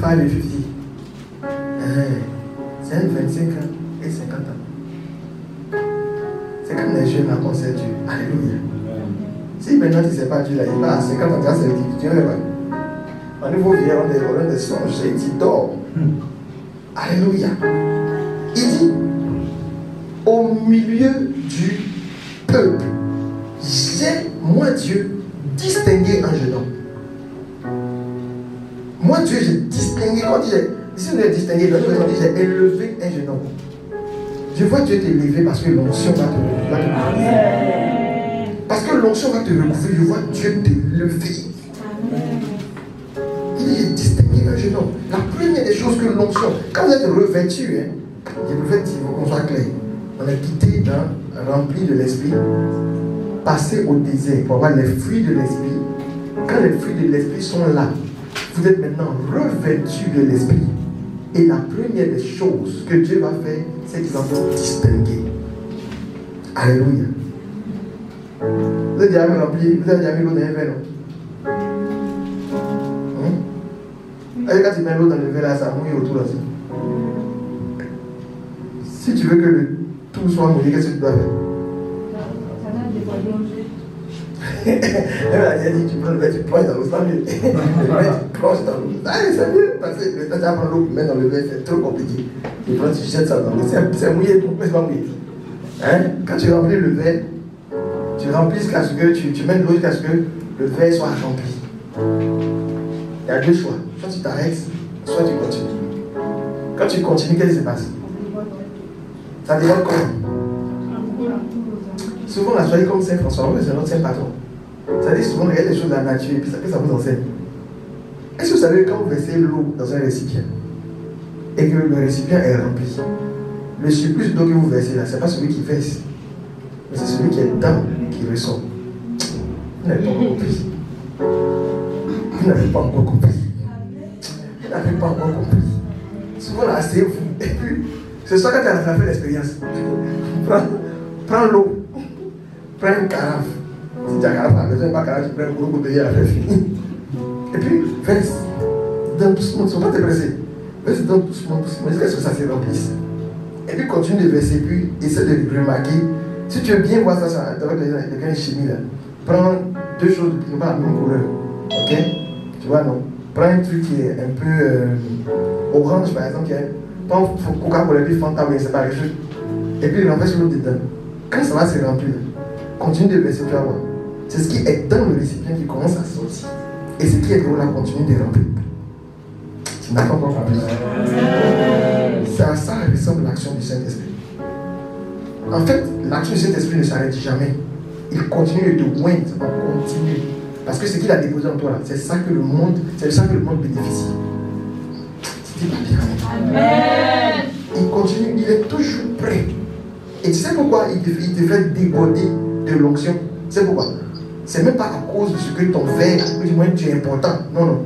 C'est un 25 ans et 50 ans. C'est comme les jeunes qu'on sait Dieu. Alléluia. Si maintenant tu ne sais pas Dieu, là, il va à 50 ans, c'est Dieu. On nouveau vient, on est des songes, et il dort. Alléluia. Il dit, au milieu du peuple, j'ai, moi Dieu, distingué un jeune homme. Moi Dieu, j'ai distingué, quand j'ai, si vous avez distingué, j'ai élevé un jeune homme. Je vois Dieu t'élever parce que l'onction va te recouvrir. Parce que l'onction va te recouvrir, je vois Dieu t'élever. Il dit, j'ai distingué un jeune homme. La première des choses que l'onction, quand vous êtes revêtu, je vous fais dire, il faut qu'on soit clair. On est quitté rempli de l'esprit, passé au désert pour avoir les fruits de l'esprit. Quand les fruits de l'esprit sont là, vous êtes maintenant revêtu de l'esprit. Et la première des choses que Dieu va faire, c'est qu'il va vous distinguer. Alléluia. Vous avez déjà rempli, vous avez déjà mis l'eau dans un verre, non? Quand tu mets l'eau dans le verre, là, ça mouille autour là. Si tu veux que tout soit mouillé, qu'est-ce que tu dois faire? Elle a dit, tu prends le verre, tu plonges dans l'eau, c'est pas mieux. Le verre, tu plonges dans l'eau. Allez, c'est mieux, parce que le temps tu prends l'eau, tu mets dans le verre, c'est trop compliqué. Tu prends, tu jettes ça dans l'eau, c'est mouillé, mais c'est pas mouillé. Hein? Quand tu remplis le verre, tu remplis jusqu'à ce que tu mets de l'eau jusqu'à ce que le verre soit rempli. Il y a deux choix. Soit tu t'arrêtes, soit tu continues. Quand tu continues, qu'est-ce qui se passe? Ça déborde comment? Souvent, la soirée comme Saint François, c'est notre Saint Patron. Ça dit souvent, regardez les choses de la nature et puis ça vous enseigne. Est-ce que vous savez, quand vous versez l'eau dans un récipient et que le récipient est rempli, le surplus d'eau que vous versez là, ce n'est pas celui qui verse, mais c'est celui qui est dedans qui ressort. Vous n'avez pas compris. Vous n'avez pas encore compris. Vous n'avez pas encore compris. Souvent, là, c'est vous. Et puis, c'est ça quand tu as fait l'expérience. Prends l'eau. Prends une carafe. Si tu as carafe à la maison, pas carafe, tu prends un gros bouteille à la fin fini. Et puis, verse. Donne doucement, tu ne vas pas te presser. Verse, donne doucement, doucement. Jusqu'à ce que ça se remplisse. Et puis, continue de verser. Puis, essaie de remarquer. Si tu veux bien voir ça, avec les chimie là, prends deux choses qui n'ont pas la même couleur. Ok? Tu vois, non? Prends un truc qui est un peu orange, par exemple. Prends Coca-Cola, puis Fanta, mais c'est pas quelque chose. Et puis, renverse l'eau dedans. Quand ça va se remplir, continue de verser, tu vas voir. C'est ce qui est dans le récipient qui commence à sortir. Et ce qui est gros là continue de remplir. Tu n'as pas encore compris. C'est à ça que ressemble l'action du Saint-Esprit. En fait, l'action du Saint-Esprit ne s'arrête jamais. Il continue de te oindre en continu. Parce que ce qu'il a déposé en toi là, c'est ça que le monde bénéficie. Tu dis pas bien. Amen. Il continue, il est toujours prêt. Et tu sais pourquoi il te fait déborder de l'onction? Tu sais pourquoi? C'est même pas à cause de ce que ton verre, du moins tu es important. Non, non.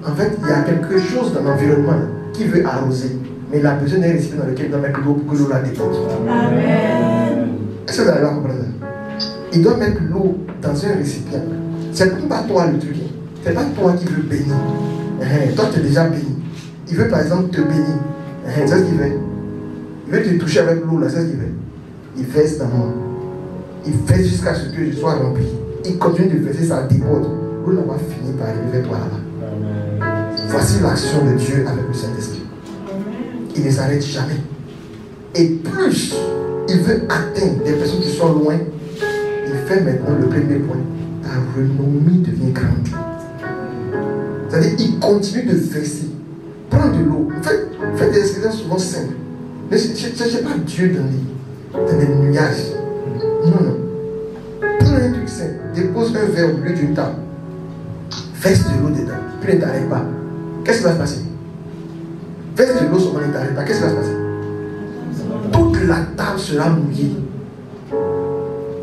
En fait, il y a quelque chose dans l'environnement qui veut arroser. Mais il a besoin d'un récipient dans lequel il doit mettre l'eau pour que l'eau la dépose. Amen. Est-ce que vous allez comprendre ça? Il doit mettre l'eau dans un récipient. C'est même pas toi le truc. C'est pas toi qui veux bénir. Toi, tu es déjà béni. Il veut par exemple te bénir. C'est ce qu'il fait. Il veut te toucher avec l'eau là, c'est ce qu'il fait. Il verse dans moi. Il verse jusqu'à ce que je sois rempli. Il continue de verser, ça déborde. L'eau là va finir par arriver vers toi là-bas. Voici l'action de Dieu avec le Saint-Esprit. Il ne s'arrête jamais. Et plus il veut atteindre des personnes qui sont loin, il fait maintenant le premier point. Ta renommée devient grande. C'est-à-dire, il continue de verser. Prends de l'eau. Faites des expériences souvent simples. Ne cherchez pas Dieu dans les nuages. Non, non. Prends un truc simple. Dépose un verre au milieu d'une table. Verse de l'eau dedans. Puis ne t'arrête pas. Qu'est-ce qui va se passer? Verse de l'eau seulement ne t'arrête pas. Qu'est-ce qui va se passer? Toute la table sera mouillée.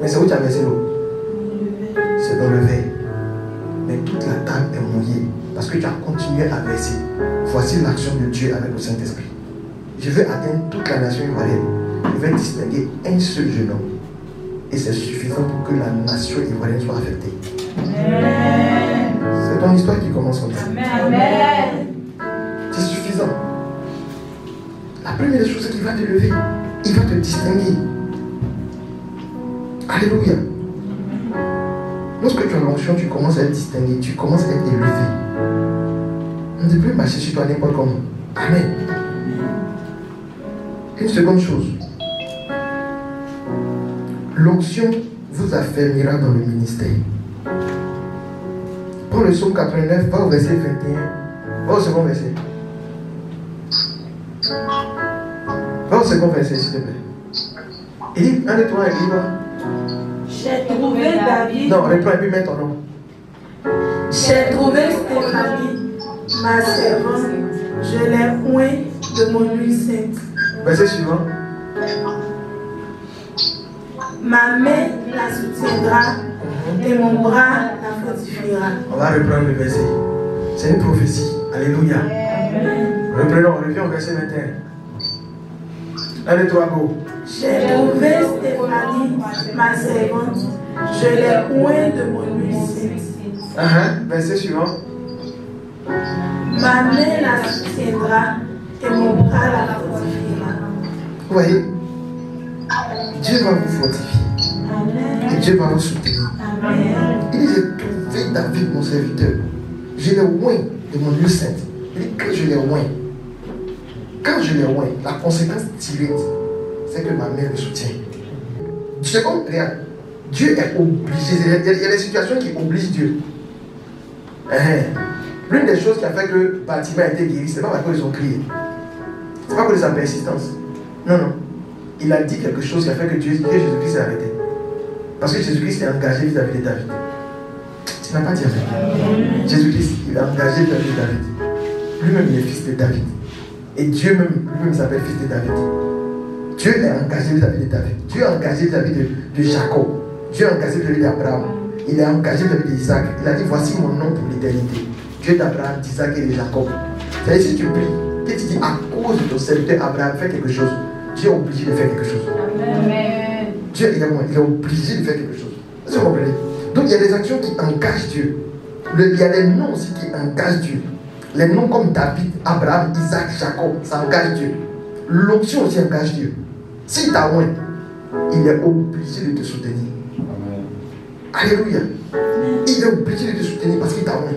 Mais c'est où tu as versé l'eau? C'est dans le verre. Mais toute la table est mouillée parce que tu as continué à verser. Voici l'action de Dieu avec le Saint-Esprit. Je veux atteindre toute la nation ivoirienne. Je vais distinguer un seul jeune homme. Et c'est suffisant pour que la nation ivoirienne soit affectée. Amen. C'est ton histoire qui commence comme ça. Amen. C'est suffisant. La première chose, c'est qu'il va te lever. Il va te distinguer. Alléluia. Lorsque tu as l'onction, tu commences à être distingué. Tu commences à être élevé. On ne peut plus marcher sur toi n'importe comment. Amen. Une seconde chose. L'onction vous affermira dans le ministère. Pour le psaume 89, va au verset 21. Va au second verset. Va au second verset, s'il te plaît. Il dit, 1, 2, 3, il dit quoi? J'ai trouvé David. Non, reprends et puis mets ton nom. J'ai trouvé Stéphanie, ma servante. Je l'ai oint de mon huile sainte. Verset suivant. Ma main la soutiendra et mon bras la fortifiera. On va reprendre le verset. C'est une prophétie. Alléluia. Reprenons, on revient au verset 21. 1, 2, 3, go. J'ai trouvé Stéphanie, ma servante. Je l'ai oint de mon huile sainte. Verset suivant. Ma main la soutiendra et mon bras la fortifiera. Vous voyez, Dieu va vous fortifier. Amen. Et Dieu va vous soutenir. Amen. Il dit, j'ai trouvé David, mon serviteur. Je l'ai oint de mon lieu saint. Il dit, quand je l'ai oint, la conséquence directe, c'est que ma main me soutient. C'est comme, regarde, Dieu est obligé. Il y a des situations qui obligent Dieu. L'une des choses qui a fait que le bâtiment a été guéri, c'est pas parce qu'ils ont crié. C'est pas à cause de sa persistance. Non, non. Il a dit quelque chose qui a fait que Jésus-Christ s'est arrêté. Parce que Jésus-Christ est engagé vis-à-vis de David. Tu n'as pas dit avec. Jésus-Christ, il est engagé vis-à-vis de David. Lui-même, il est fils de David. Et Dieu même, lui-même s'appelle fils de David. Dieu est engagé vis-à-vis de David. Dieu est engagé vis-à-vis de Jacob. Dieu est engagé vis-à-vis d'Abraham. Il est engagé vis-à-vis d'Isaac. Il a dit, voici mon nom pour l'éternité. Dieu d'Abraham, d'Isaac et de Jacob. C'est-à-dire, si tu pries, que tu dis, à cause de ton serviteur Abraham, fais quelque chose, Dieu est obligé de faire quelque chose. Amen. Dieu il est obligé de faire quelque chose. Est-ce que vous comprenez? Donc il y a des actions qui engagent Dieu. Il y a des noms aussi qui engagent Dieu. Les noms comme David, Abraham, Isaac, Jacob, ça engage Dieu. L'onction aussi engage Dieu. S'il t'a oint, il est obligé de te soutenir. Amen. Alléluia. Il est obligé de te soutenir parce qu'il t'a oint.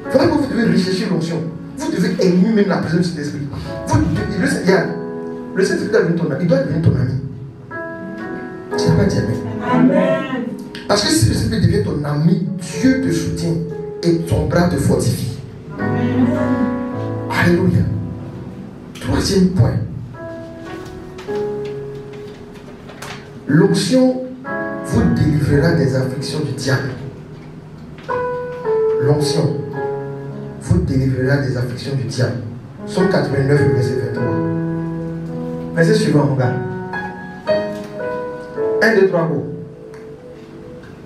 Il faudra que vous devez rechercher l'onction. Vous devez aimer même la présence de l'Esprit. Le Saint-Esprit doit devenir ton ami. Il doit devenir ton ami. Tu n'as pas dit amen. Amen. Parce que si le Saint-Esprit devient ton ami, Dieu te soutient et ton bras te fortifie. Amen. Alléluia. Troisième point. L'onction vous délivrera des afflictions du diable. L'onction vous délivrera des afflictions du diable. Psaume 89, verset 23. Verset suivant, mon gars. 1, 2, 3 mots.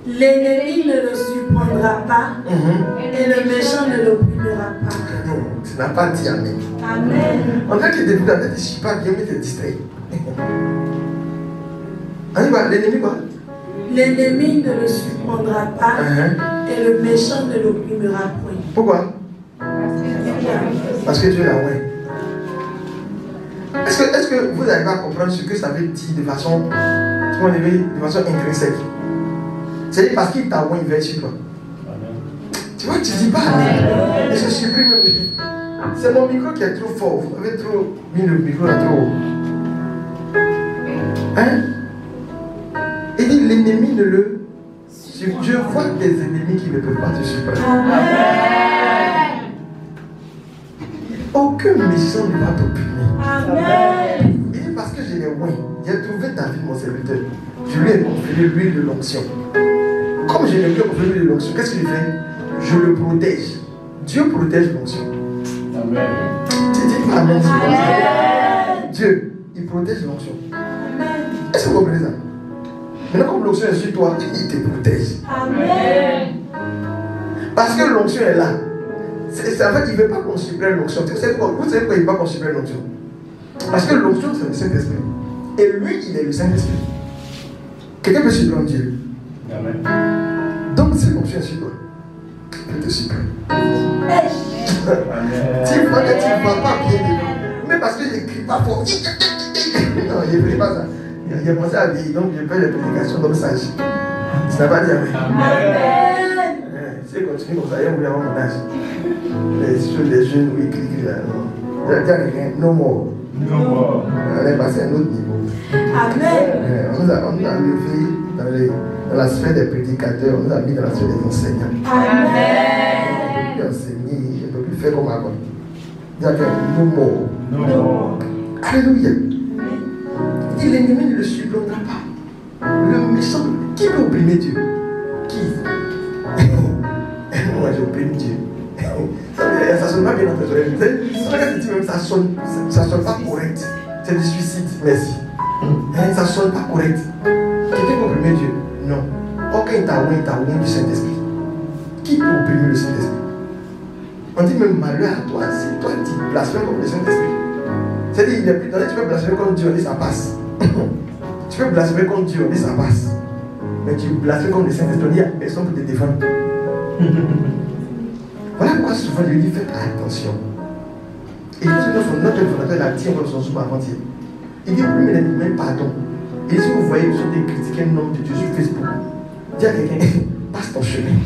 L'ennemi ne le surprendra pas et le méchant ne l'opprimera pas. Tu n'as pas dit amen. Amen. En fait, il débute la tête, je ne suis pas bien, mais tu es distrait. L'ennemi quoi? L'ennemi ne le surprendra pas et le méchant ne l'opprimera point. Pourquoi? Parce que Dieu l'a oint. Est-ce que vous arrivez à comprendre ce que ça veut dire de façon intrinsèque? C'est parce qu'il t'a oint, il va être sur toi. Tu vois, tu dis pas amen. Et je supprime le micro. C'est mon micro qui est trop fort. Vous avez trop mis le micro là trop haut. Hein? Il dit l'ennemi ne le. Dieu voit des ennemis qui ne peuvent pas te surprendre. Aucun méchant ne va t'opprimer. Amen. Il dit parce que je l'ai oint. J'ai trouvé David mon serviteur. Je lui ai conféré l'huile de l'onction. Comme je lui ai conféré l'huile de l'onction, qu'est-ce qu'il fait? Je le protège. Dieu protège l'onction. Amen. Tu dis pas amen. Dieu, il protège l'onction. Est-ce que vous comprenez ça? Maintenant, comme l'onction est sur toi, il te protège. Amen. Parce que l'onction est là. En fait, il ne veut pas qu'on supprime l'onction. Vous savez pourquoi il ne veut pas qu'on supprime l'onction? Parce que l'onction, c'est le Saint-Esprit. Et lui, il est le Saint-Esprit. Quelqu'un peut supprimer Dieu. Amen. Donc, si l'onction est sur toi, il peut te supprimer. Amen. Tu vois que tu ne vas pas bien. Mais parce que je ne crie pas fort. Non, je ne fais pas ça. Il a commencé à vieillir, donc je fais les prédications d'homme sage. Tu n'as pas dit Amen. Amen. Si je continue comme ça, il y a mon âge. Les jeunes, oui, crient là. Il y a quelqu'un, no more. No more. On est passé à un autre niveau. Amen. On nous a levé dans la sphère des prédicateurs, on nous a mis dans la sphère des enseignants. Amen. On ne peut plus enseigner, on ne peut plus faire comme avant. Il y a quelqu'un, no more. No more. Alléluia. Il dit l'ennemi ne le supplantera pas. Le méchant, qui peut opprimer Dieu? Qui? Moi j'opprime Dieu. Ça sonne pas bien dans tes oreilles. Quand tu dis même ça sonne pas correct. C'est du suicide, merci. Ça sonne pas correct. Quelqu'un peut opprimer Dieu? Non. Aucun taouin du Saint-Esprit. Qui peut opprimer le Saint-Esprit? On dit même malheur à toi si toi tu blasphèmes comme le Saint-Esprit. C'est-à-dire, il est plus donné, tu peux blasphémer contre Dieu, on dit ça passe. Tu peux blasphémer contre Dieu, on dit ça passe. Mais tu blasphèmes contre le Saint-Esprit, on dit il n'y a personne pour te défendre. Voilà pourquoi souvent je lui dis faites attention. Et notre fondateur l'a dit en son souper avant-hier. Il dit oui, mais même pardon. Et si vous voyez une sorte de critiquer un homme de Dieu sur Facebook, dis à quelqu'un, passe ton chemin.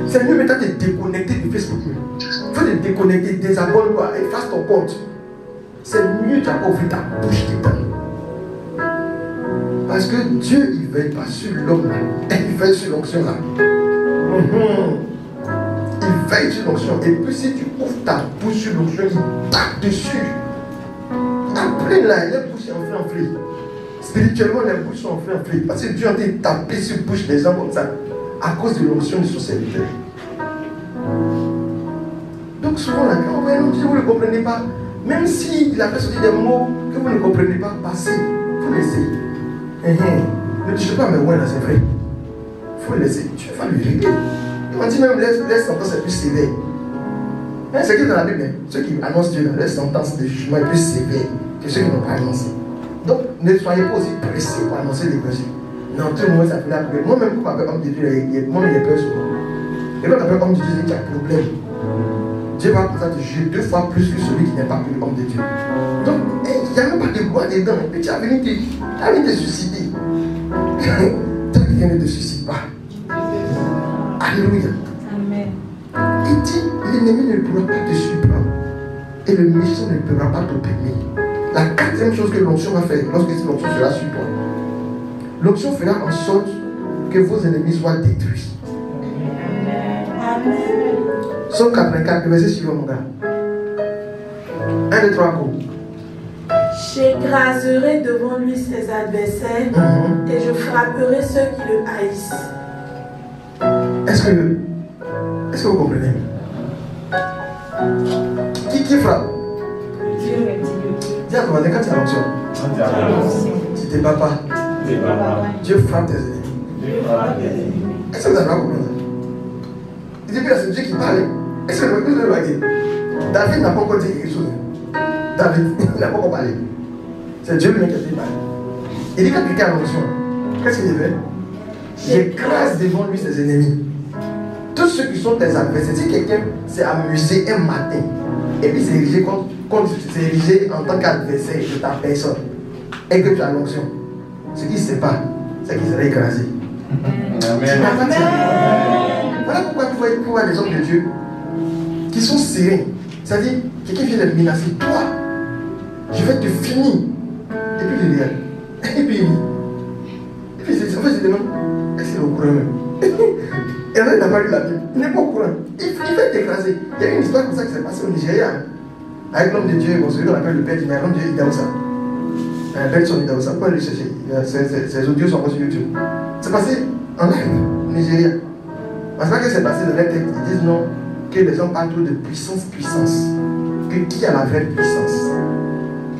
C'est mieux maintenant de déconnecter de Facebook. Il faut te déconnecter, désabonne-toi, efface ton compte. C'est mieux tu n'as pas ouvert ta bouche dedans. Parce que Dieu, il ne veille pas sur l'homme, il veille sur l'onction là. Il veille sur l'onction. Et puis si tu ouvres ta bouche sur l'onction, il tape dessus. Après là, les bouches sont enflées. Spirituellement, les bouches sont enflées. Parce que Dieu a été tapé sur la bouche des gens comme ça. À cause de l'onction de son serviteur. Donc souvent, là, quand si vous ne comprenez pas, même s'il a fait sortir des mots que vous ne comprenez pas, passez. Il faut laisser. Ne touchez pas mes ouais là, c'est vrai. Il faut laisser. Tu vas lui régler. On dit même laisse sentence est plus sévère. C'est qui dans la Bible, ceux qui annoncent Dieu, leur sentence de jugement est plus sévère que ceux qui n'ont pas annoncé. Donc ne soyez pas aussi pressés pour annoncer l'évangile. Non, tout le monde s'appelle la prière. Moi-même, quand on m'appelle homme de Dieu, moi-même j'ai peur souvent. Et quand on m'appelle homme de Dieu, c'est qu'il y a un problème. Dieu va pour ça te juger 2 fois plus que celui qui n'est pas plus homme de Dieu. Donc, il n'y a même pas de loi dedans. Et tu as venu te suicider. Tant que quelqu'un ne te suicide pas. Alléluia. Amen. Il dit, l'ennemi ne pourra pas te surprendre. Et le méchant ne pourra pas t'opprimer. La 4e chose que l'onction va faire, lorsque l'onction sera sur toi, l'onction fera en sorte que vos ennemis soient détruits. Amen. Somme 84, le verset suivant, mon gars. 1, 2, 3, go. J'écraserai devant lui ses adversaires et je frapperai ceux qui le haïssent. Est-ce que vous comprenez? Qui frappe? Dieu est Dieu. Dis à ton voisin, quand tu as l'onction, si t'es papa, Dieu frappe tes ennemis. Est-ce que vous avez compris ça? Il dit, c'est Dieu qui parle. Est-ce que vous avez dit? David n'a pas encore dit quelque chose. David n'a pas encore parlé. C'est Dieu lui-même qui a dit parler. Il dit, quand quelqu'un a l'onction, qu'est-ce qu'il fait? J'écrase devant lui ses ennemis. Tous ceux qui sont tes adversaires. Si quelqu'un s'est amusé un matin et puis s'est érigé en tant qu'adversaire de ta personne et que tu as l'onction, ce qu'il ne sait pas, c'est qu'il sera écrasé. Amen. Voilà pourquoi tu vois des hommes de Dieu qui sont sereins. C'est-à-dire, quelqu'un vient de menacer. Toi, je vais te finir. Et puis il est. Et puis en fait, je demande, est-ce qu'il est au courant même? Et là, il n'a pas lu la Bible. Il n'est pas au courant. Il fait t'écraser. Il y a une histoire comme ça qui s'est passée au Nigeria. Avec l'homme de Dieu, celui qu'on appelle le père du maire, l'homme de Dieu Idaoussa. Benson Idao, ça peut aller chercher. Ses audios sont sur YouTube. C'est passé en live, au Nigeria. C'est pas que c'est passé dans la tête. Ils disent non, que les gens parlent trop de puissance. Que qui a la vraie puissance?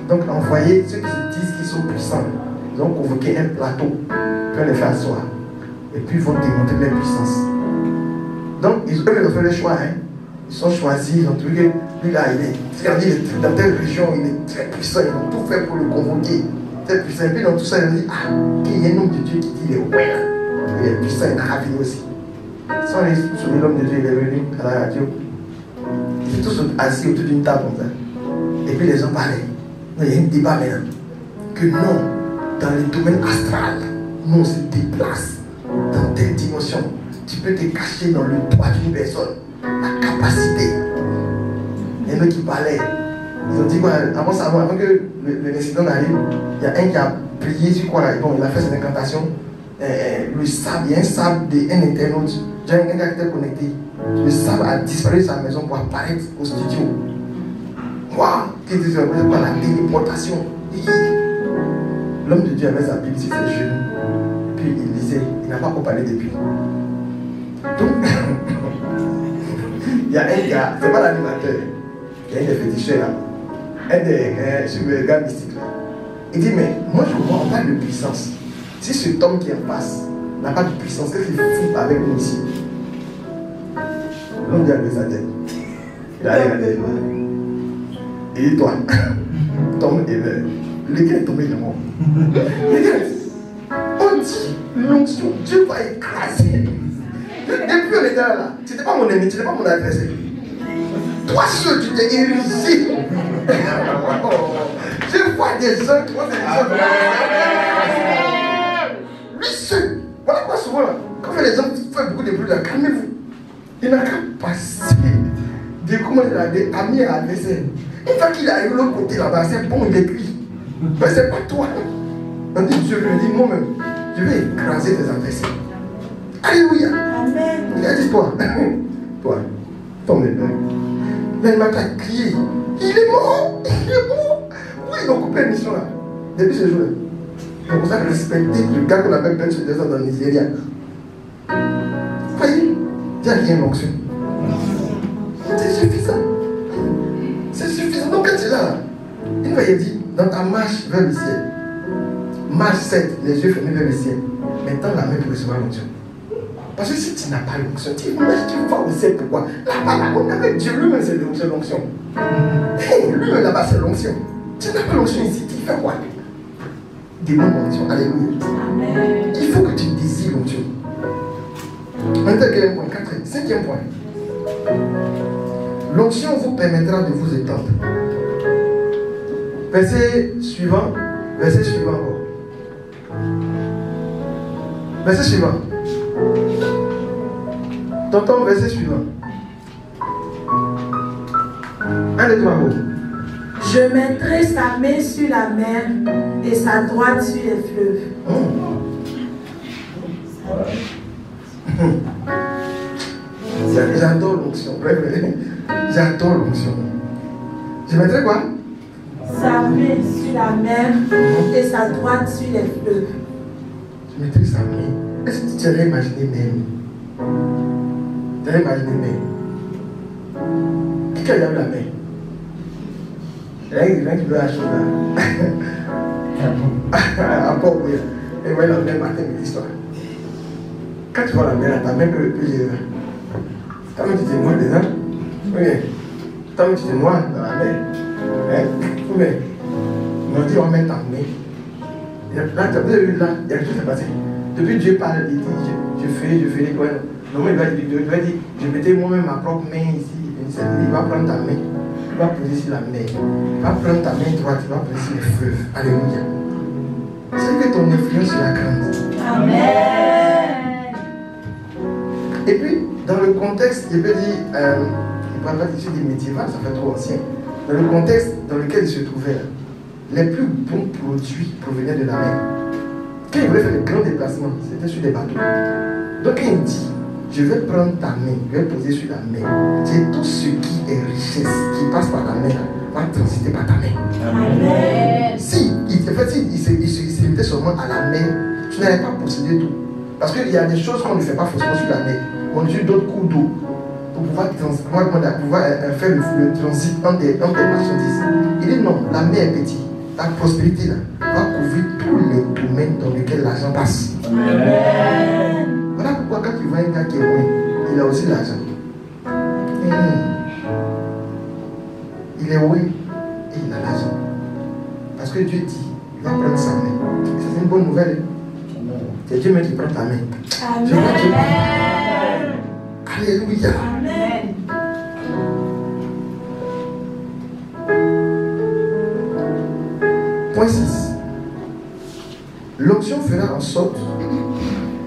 Donc envoyer ceux qui se disent qu'ils sont puissants. Ils ont convoqué un plateau pour les faire asseoir. Et puis ils vont démontrer leur puissance. Donc ils ont fait le choix. Hein. Ils sont choisis, ils ont trouvé que lui là, il est dans telle région, il est très puissant, ils ont tout fait pour le convoquer. Très puissant. Et puis dans tout ça, ils ont dit, ah, qu'il y a un homme de Dieu qui dit, il est ouais, il est puissant, il a ravi aussi. Ils sont allés sur l'homme de Dieu, il est venu à la radio. Ils étaient tous assis autour d'une table comme ça. Et puis les gens parlaient. Il y a un débat maintenant. Que non, dans les domaines astrales, nous on se déplace dans telle dimension. Tu peux te cacher dans le toit d'une personne. La capacité. Il y en a qui parlaient. Ils ont dit quoi, avant que l'incident n'arrive, il y a un qui a prié sur quoi là. Bon, il a fait cette incantation. Le sable, il y a un sable d'un internaute. J'ai un gars qui était connecté. Le sable a disparu de sa maison pour apparaître au studio. Waouh! Qu'est-ce que c'est pas la téléportation? L'homme de Dieu avait sa Bible sur ses genoux. Puis il lisait. Il n'a pas encore parlé depuis. Donc, il y a un gars, c'est pas l'animateur, il y a un des féticheurs là, un des gars mystiques là. Il dit, mais moi je vois, on parle de puissance. Si cet homme qui est en face n'a pas de puissance, qu'est-ce qu'il fout avec nous ici? L'homme dit avec sa tête. Il a regardé. Il dit, toi, tombe et vert. Lequel est tombé de moi? On dit, l'onction, Dieu va écraser. Depuis on était là, tu n'étais pas mon ami, tu n'étais pas mon adversaire. Toi seul, tu t'es érigé. Je vois des gens qui vont faire des gens. Lui seul. Voilà quoi souvent là. Quand les gens font beaucoup de bruit là, calmez-vous. Il n'a qu'à passer des comment il a des amis à adversaires. Une fois qu'il arrive de l'autre côté là-bas, c'est bon, il est cuit. Mais c'est pas toi. On dit Dieu lui dit moi-même, je vais écraser tes adversaires. Alléluia. Amen. Il a dit toi, tombe le nez. Là il m'a crié. Il est mort. Oui, ils ont coupé la mission là. Depuis ce jour-là. C'est pour ça que respecter le gars qu'on appelle Ben Chedeza dans le Nigeria. Vous voyez, il y a rien d'onction. C'est suffisant. C'est suffisant. Donc quand tu es là, il m'a dit, dans ta marche vers le ciel, marche 7, les yeux fermés vers le ciel, maintenant la main pour recevoir l'onction. Parce que si tu n'as pas l'onction, tu vas au ciel pourquoi? Là-bas, on avait Dieu lui-même, c'est l'onction. Lui-même là-bas, c'est l'onction. Tu n'as pas l'onction ici, tu fais quoi? Demande l'onction. Alléluia. Amen. Il faut que tu désires l'onction. On était à quel point? 5e point. L'onction vous permettra de vous étendre. Verset suivant encore. Verset suivant. Tonton, verset suivant. 1, 2, 3, go. Je mettrai sa main sur la mer et sa droite sur les fleuves. J'adore l'onction. J'adore l'onction. Je mettrai quoi? Sa main sur la mer et sa droite sur les fleuves. Je mettrai sa main. Est-ce que tu aurais imaginé même? Tu aurais imaginé même? Qui a eu la main? Rien qui veut la chose là. Encore oui. Et voilà la main matin de l'histoire. Quand tu vois la main, ta main peut gérer. Ta main tu te noies dedans. Oui. Ta main tu te noies dans la main. Oui. On dit on met ta main. Là, tu as vu là, il y a quelque chose qui s'est passé. Depuis Dieu parle, il dit je fais les doigts. Non, il va dire, je mettais moi-même ma propre main ici. Il va prendre ta main. Il va poser sur la mer. Il va prendre ta main droite, il va poser sur les fleuves. Alléluia. C'est que ton influence sera grande. Amen. Et puis, dans le contexte, il peut dire, il ne parle pas d'ici des médiévales, ça fait trop ancien. Dans le contexte dans lequel il se trouvait, les plus bons produits provenaient de la mer. Quand il voulait faire de grands déplacements, c'était sur des bateaux. Donc, quand il dit, je vais prendre ta main, je vais poser sur la mer. C'est tout ce qui est richesse qui passe par la mer va transiter par ta main. Amen. Si il en fait, s'il se limitait seulement à la mer, tu n'allais pas posséder tout. Parce qu'il y a des choses qu'on ne fait pas forcément sur la mer. On utilise d'autres cours d'eau pour pouvoir faire le transit entre des marchandises. Il dit non, la mer est petite. La prospérité là, va couvrir tous les domaines dans lesquels l'argent passe. Amen. Voilà pourquoi quand tu vois un gars qui est loin, il a aussi l'argent. Il est loin et il a l'argent. Parce que Dieu dit, il va prendre sa main. Ça c'est une bonne nouvelle. C'est Dieu même qui prend ta main. Amen. Alléluia. Amen. Point 6. L'onction fera en sorte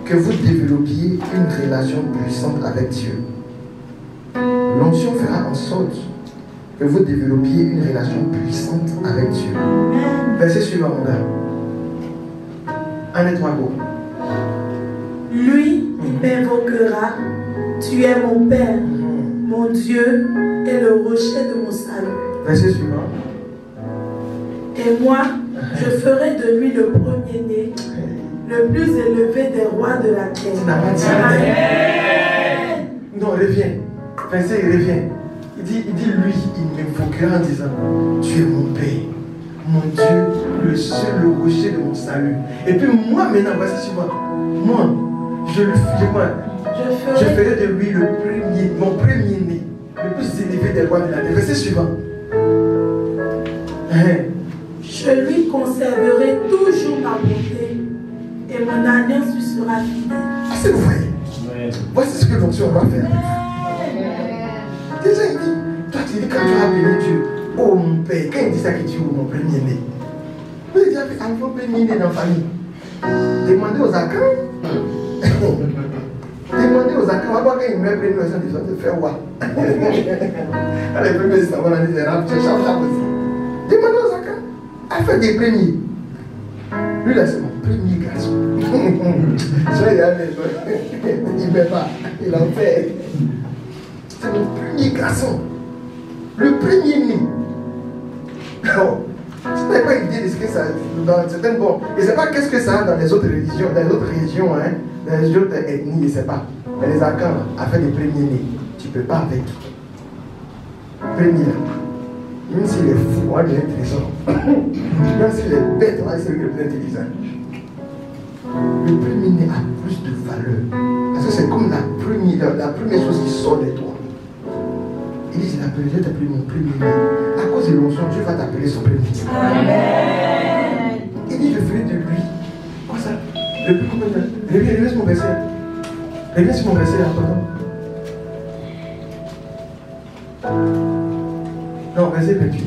que vous développiez une relation puissante avec Dieu. L'onction fera en sorte que vous développiez une relation puissante avec Dieu. Verset suivant, mon gars. Un et trois mots. Lui, il m'invoquera. Tu es mon Père, mon Dieu et le rocher de mon salut. Verset suivant. Et moi, je ferai de lui le premier-né, le plus élevé des rois de la terre. Tu n'as pas dit Amen. non, reviens. Verset, il revient. Il dit lui, il m'invoquera en disant, tu es mon Père, mon Dieu, le seul, le rocher de mon salut. Et puis moi maintenant, voici suivant. Moi, je ferai de lui le premier, mon premier-né, le plus élevé des rois de la terre. Verset suivant. Je lui conserverai toujours ma bonté et mon alliance lui sera fidèle. Est-ce que vous voyez? Voici ce que l'onction va faire. Déjà il dit, toi tu dis quand tu as béni Dieu, oh mon Père, quand il dit ça qu'il dit oh mon premier-né. Mais il dit avant premier-né dans la famille. Demandez aux acans. Demandez aux acans, on va voir quand il meurt premier-né, ils ont de faire quoi? Quand les premiers s'en vont dans les erreurs, tu cherches ça aussi. Demandez aux acans. Elle fait des premiers. Lui là c'est mon premier garçon. Soit il a fait, il ne fait pas, il en fait. C'est mon premier garçon. Le premier né. Alors, je n'ai pas idée de ce que ça a dans certaines bon. Je ne sais pas qu'est-ce que ça a dans les autres religions, dans les autres régions, hein, dans les autres ethnies, je ne sais pas. Mais les Akans a fait des premiers nés. Tu ne peux pas avec. Premier là. Même s'il est fou, on va devenir intelligent. Même s'il est bête, on va essayer de le plus intelligent. Le premier né a plus de valeur. Parce que c'est comme la première chose qui sort de toi. Il dit, je vais t'appeler mon premier né. À cause de l'onction, Dieu va t'appeler son premier né. Amen. Il dit, je ferai de lui. Quoi ça? Depuis combien de temps? Reviens sur mon verset. Reviens sur mon verset, pardon. Non, verset 28.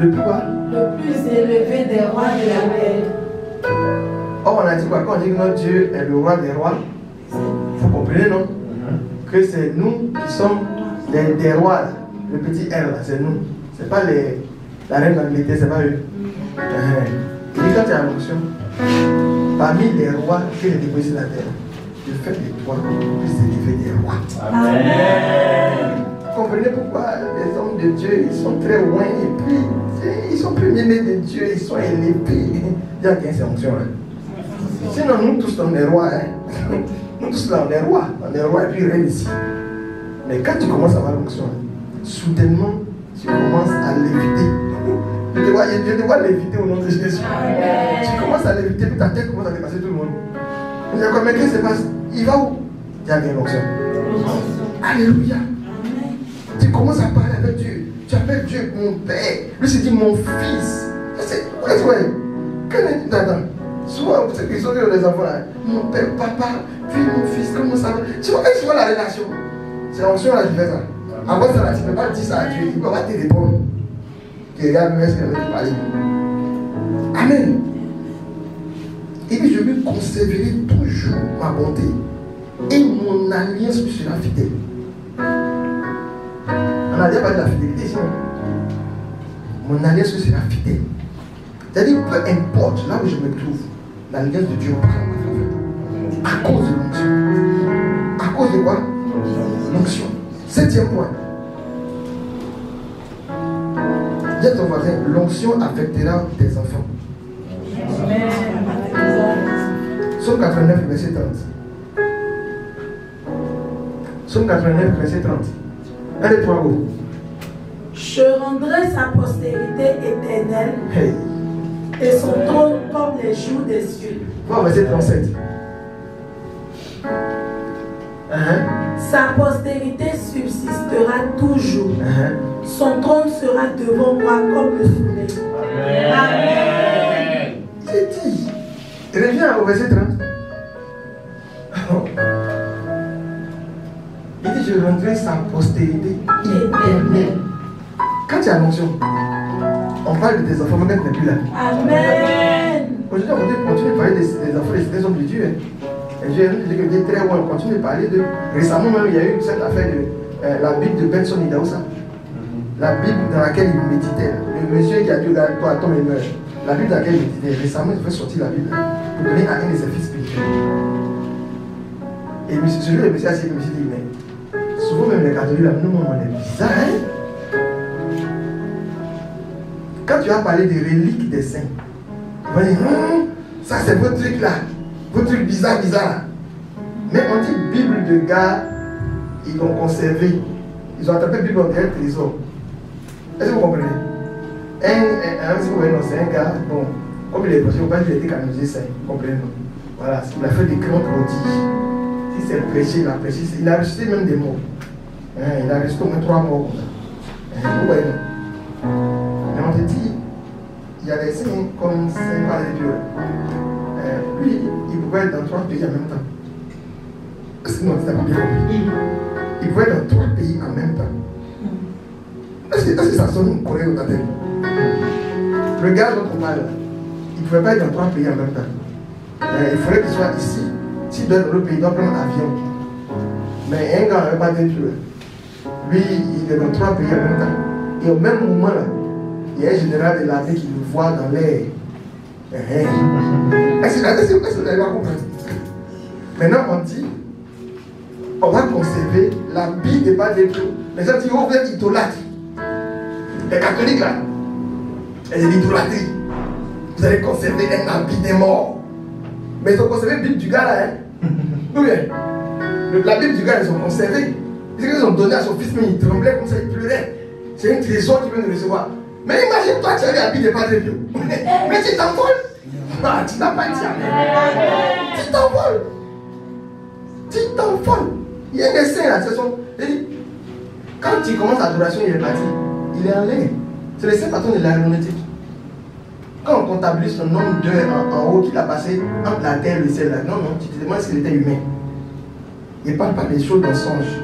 Le plus quoi? Le plus élevé des rois de la terre. Oh, on a dit quoi? Quand on dit que notre Dieu est le roi des rois, vous comprenez, non? Que c'est nous qui sommes des rois. Le petit R là, c'est nous. C'est pas la reine d'Angleterre, c'est pas eux. Il dit quand tu as l'onction, parmi les rois qui ont déposé sur la terre, je fais de toi le plus élevé des rois. Amen. Vous comprenez pourquoi les hommes de Dieu, ils sont très loin et puis ils sont premiers-nés de Dieu, ils sont élevés. Il y a 15 fonctions. Sinon, nous tous, on est rois. Hein? Nous tous là, on est rois. On est rois et puis ils règnent ici. Mais quand tu commences à avoir l'onction, soudainement, tu commences à léviter. Je te vois léviter au nom de Jésus. Amen. Tu commences à léviter, puis ta tête commence à dépasser tout le monde. Il y a combien qui se passe? Il va où? Il y a bien l'onction. Alléluia. Tu commences à parler avec Dieu. Tu appelles Dieu mon Père. Lui, c'est dit mon fils. Souvent, ceux qui sont les enfants là, mon père, papa, puis mon fils, comment ça va? Tu vois la relation. C'est l'onction là qui fait ça. Avant ça, là, tu ne peux pas dire ça à Dieu. Il ne peut pas te répondre. Tu regardes même ce qu'il veut te parler. Amen. Et puis je lui conserverai toujours ma bonté. Et mon alliance lui sera fidèle. On a déjà parlé de la fidélité ici. Mon alliance lui sera fidèle. C'est-à-dire, peu importe là où je me trouve, l'alliance de Dieu va ma faveur. À cause de l'onction. À cause de quoi? L'onction. 7e point. Dis à ton voisin, l'onction affectera tes enfants. Psaume 89, verset 30. Psaume 89, verset 30. 1, 2, 3, go. Je rendrai sa postérité éternelle Hey. et son trône comme les jours des cieux. Va au verset 37. Sa postérité subsistera toujours. Son trône sera devant moi comme le soleil. Amen. C'est dit. Reviens au verset 30. Il dit, je rendrai sa postérité éternelle. Quand tu as l'onction, on parle de tes enfants, mais maintenant tu n'es plus là. Amen. Aujourd'hui, on continue de parler des enfants et des hommes de Dieu. Et Dieu dit que Dieu est très bon, on continue de parler de... Récemment même, il y a eu cette affaire de la Bible de Benson Idaoussa. La Bible dans laquelle il méditait. Le monsieur qui a dit, regarde, toi, tombe et meurt. La Bible dans laquelle il méditait. Récemment, il fait sortir la Bible pour donner à un de ses fils spirituels. Et celui le monsieur a dit, mais souvent même les catholiques, là, nous, on est bizarre, hein? Quand tu as parlé des reliques des saints, on va dire, ça c'est votre truc là, votre truc bizarre là. Mais on dit Bible de gars, ils l'ont conservé. Ils ont attrapé Bible en derrière le trésor. Est-ce que vous comprenez? Si vous voyez, non, c'est un gars, bon, comme il est possible, il a été canonisé saint, vous comprenez? Non? Voilà, il a fait des grands prodiges. Si c'est prêché, il a prêché, il a ressuscité même des morts. Il a ressuscité au moins 3 morts. Vous voyez, non? Mais on te dit, il y a des signes comme Saint Palédio. Lui, il pouvait être dans 3 pays en même temps. Sinon, tu n'as pas bien compris. Il pouvait être dans 3 pays en même temps. Est-ce que ça sonne correct dans ta tête? Le gars dont on parle, il ne pouvait pas être dans 3 pays en même temps. Il faudrait qu'il soit ici. S'il doit être dans le pays, il doit prendre un avion. Mais un gars n'avait pas d'être lui, il est dans 3 pays en même temps. Et au même moment, là, il y a un général de l'armée qui le voit dans l'air. Est-ce que vous allez pas comprendre? Maintenant, on dit, on va conserver la Bible des pas des tout. Les gens disent, oh, vous êtes idolâtres. Les catholiques, là, c'est l'idolâtrie. Vous allez conserver un habit des morts. Mais ils ont conservé la Bible du gars, là, hein? Ou bien, la Bible du gars, ils ont conservé. Ils ont donné à son fils, mais il tremblait comme ça, il pleurait. C'est un trésor qui vient de recevoir. Mais imagine-toi, tu as les habits des Padres Pio. Mais tu t'envoles. Tu n'as pas dit amen. Tu t'envoles. Tu t'envoles. Il y a des saints là, ce sont. Quand tu commences l'adoration, il est parti. Il est en l'air. C'est le saint patron de l'aéronautique. Quand on comptabilise le nombre d'heures en haut qu'il a passé entre la terre et le ciel, là, non, tu te demandes s'il était humain. Il ne parle pas des choses mensonges.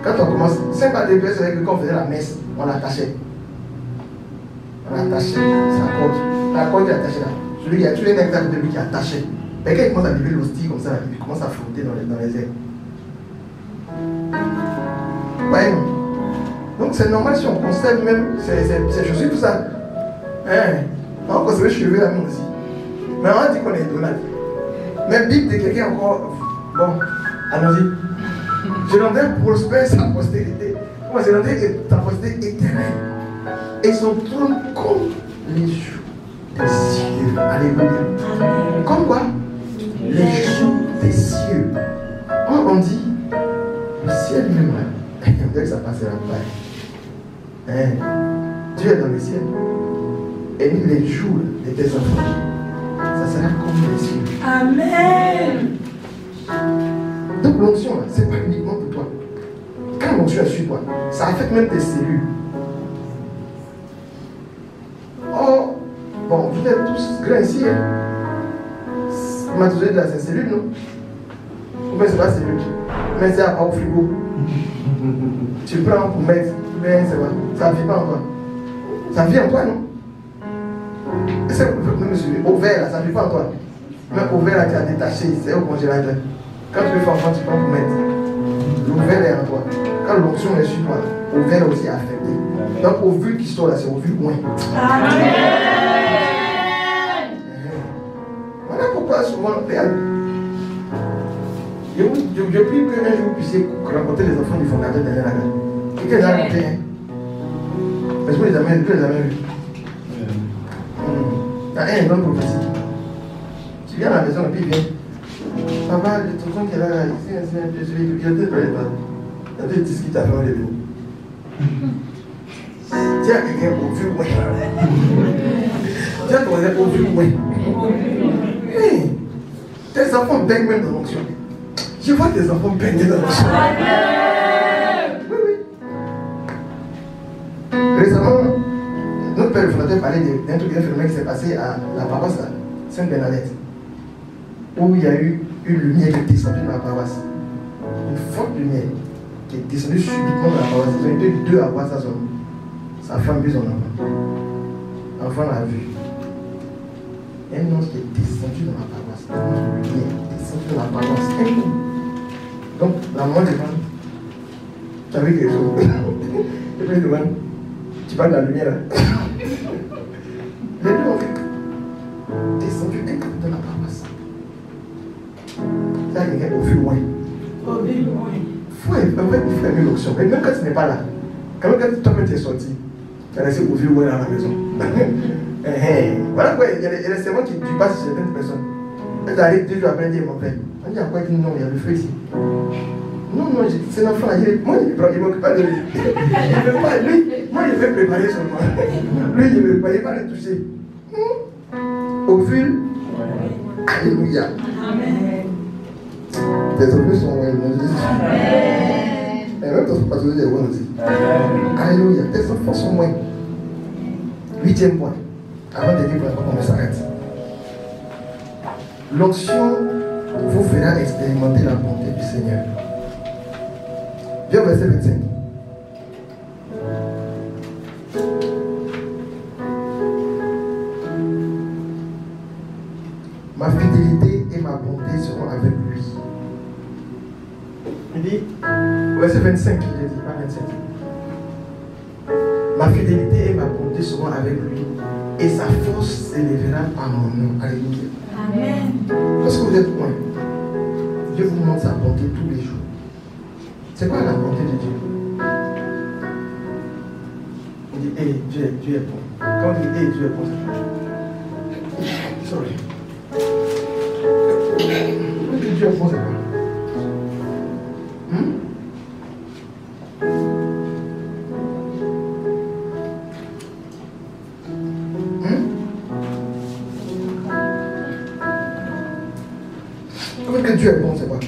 Quand on commence, Saint Patrick, c'est vrai que quand on faisait la messe, on l'attachait. On l'attachait, c'est la corde. La corde est attachée là. Celui qui a tué un exemple de lui qui est attaché. Mais quand il commence à lever l'hostie comme ça, il commence à flotter dans les airs. Ouais, donc c'est normal si on conserve même ces chaussures, tout ça. On conserve les cheveux là même aussi. Mais on dit qu'on est idolâtre. Mais Bible de quelqu'un encore. Bon, allons-y. Je rendrai prospère sa postérité. Comment je rendrai sa postérité éternelle. Et son trône comme les jours des cieux. Alléluia. Comme quoi? Les jours des cieux. On dit, le ciel même là, on dirait que ça passera pas. Dieu est dans le ciel. Et nous, les jours de tes enfants, ça sera comme les cieux. Amen. Donc l'onction, ce n'est pas uniquement pour toi. Quand l'onction est sur toi, ça affecte même tes cellules. Oh, bon, vous êtes tous grands ici. On m'a toujours dit là, c'est cellule, non? Ou bien c'est pas cellule. Mais c'est au frigo. Tu prends pour mettre, mais c'est vrai, ça ne vit pas en toi. Ça vit en toi, non? C'est au verre, là, ça ne vit pas en toi. Mais au verre, là, tu as détaché, c'est au congélateur. Quand tu veux faire enfant, tu prends pour mettre. L'ouvert est en toi. Quand l'onction est sur toi, l'ouvert aussi est affecté. Donc, au vu qui sort là, c'est au vu loin. Amen. Voilà pourquoi souvent, regarde. Je prie qu'un jour vous puissiez rencontrer les enfants du fondateur derrière la gare. Quelqu'un a rencontré un. Mais je ne les ai jamais vus. Il y a un grand prophétie. Tu viens à la maison et puis il vient. Papa, le tonton qui est là, il y a deux disques qui t'avaient enlevé. Tiens, quelqu'un au vu, ouais. Tiens, ton au vu, ouais. Hey, tes enfants baignent même dans l'onction. Je vois tes enfants baigner dans l'onction. Oui, oui. Récemment, notre père le fondateur parlait d'un truc d'infirmière qui s'est passé à la paroisse Sainte-Bernadette, où il y a eu une lumière qui est descendue dans la paroisse. Une forte lumière qui est descendue subitement dans la paroisse. Ils ont été deux à voir sa femme puis son enfant. L'enfant l'a vu. Un ange qui est descendu dans la paroisse. Un ange de lumière descendu dans la paroisse. Donc, la maman demande, tu as vu quelque chose? Et puis il demande, tu parles de la lumière là? Les deux ont fait descendu dans la paroisse. Là, quelqu'un au vu loin. Au vu loin. En fait, il faut aimer l'onction. Mais même quand tu n'es pas là, quand toi-même tu es sorti, tu as laissé au vu loin dans la maison. Voilà quoi, il y a des serments qui passent chez certaines personnes. Elles arrivent 2 jours après, elles disent, mon père, on dit à quoi? Non, il y a le feu ici. Non, c'est l'enfant là, moi il ne m'occupe pas de lui. Il ne veut pas, lui, moi il veut préparer seulement. Lui, il ne veut pas, il va le toucher. Au fil, alléluia. Tes ovules sont loin, mon Jésus. Et même ton pasteur est loin aussi. Alléluia, tes enfants sont loin. 8e point, avant de dire qu'on s'arrête. L'onction vous fera expérimenter la bonté du Seigneur. Viens au verset 25. Ma fidélité et ma bonté seront avec lui. Il dit, au verset 25, il dit, pas 27. Ma fidélité et ma bonté seront avec lui, et sa force s'élèvera par mon nom. Alléluia. Amen. Lorsque vous êtes loin, Dieu vous montre sa bonté tous les jours. C'est quoi la bonté de Dieu? On dit, hey, Dieu est bon. Quand on dit, hey, Dieu est bon, c'est sorry. Quand Dieu est bon, c'est quoi? Quand Dieu est bon, c'est quoi?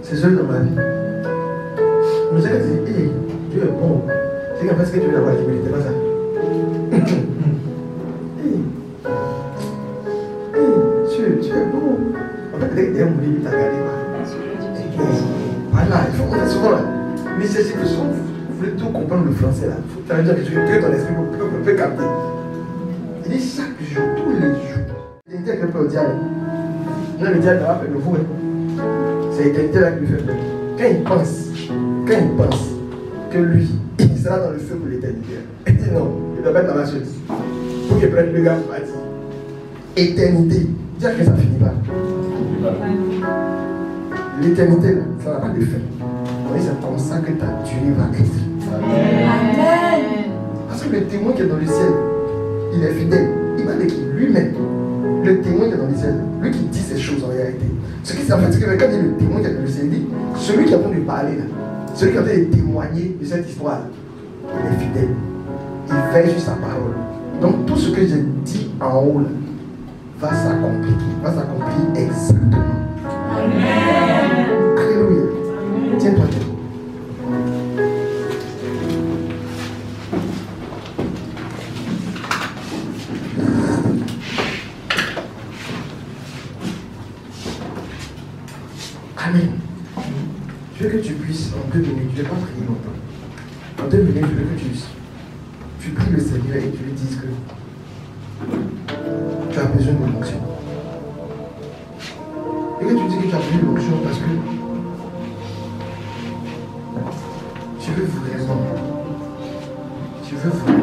Ses œuvres dans ma vie. Mais c'est que tu dis, hey, Dieu est bon. C'est qu'en fait, ce que tu veux avoir, tu ne pas ça. Tu es bon. En fait, dès que tu es mourir, tu as regardé. Voilà, on est souvent là. Mais c'est ce que vous voulez tout comprendre le français là. Il faut que ton esprit peut capter. Il dit chaque jour, tous les jours. L'éternité avec le peuple au diable. Non, le diable n'a pas fait de vous. C'est l'éternité là qui lui fait peur. Quand il pense que lui, il sera dans le feu pour l'éternité, il dit non, il doit mettre dans la chose. Pour qu'il prenne le gars pour dire éternité. Dire que ça finit pas. L'éternité là, ça n'a pas de fin. Oui, c'est comme ça que ta durée va être. Amen. Parce que le témoin qui est dans le ciel, il est fidèle. Il va dire lui-même, le témoin qui est dans le ciel, lui qui dit ces choses en réalité. Ce qui, en fait, ce que quand il dit le témoin qui est dans le ciel, il dit celui qui est en train de parler là, celui qui est en train de témoigner de cette histoire, il est fidèle. Il veille sur sa parole. Donc tout ce que j'ai dit en haut là, va s'accomplir exactement. Amen. Alléluia. Tiens-toi tête. Amen. Je veux que tu puisses en 2 minutes, je ne vais pas prier longtemps. En 2 minutes, je veux que tu pries le Seigneur et tu lui dises que tu as besoin de l'onction. Et que tu dis que tu as besoin de l'onction parce que tu veux vraiment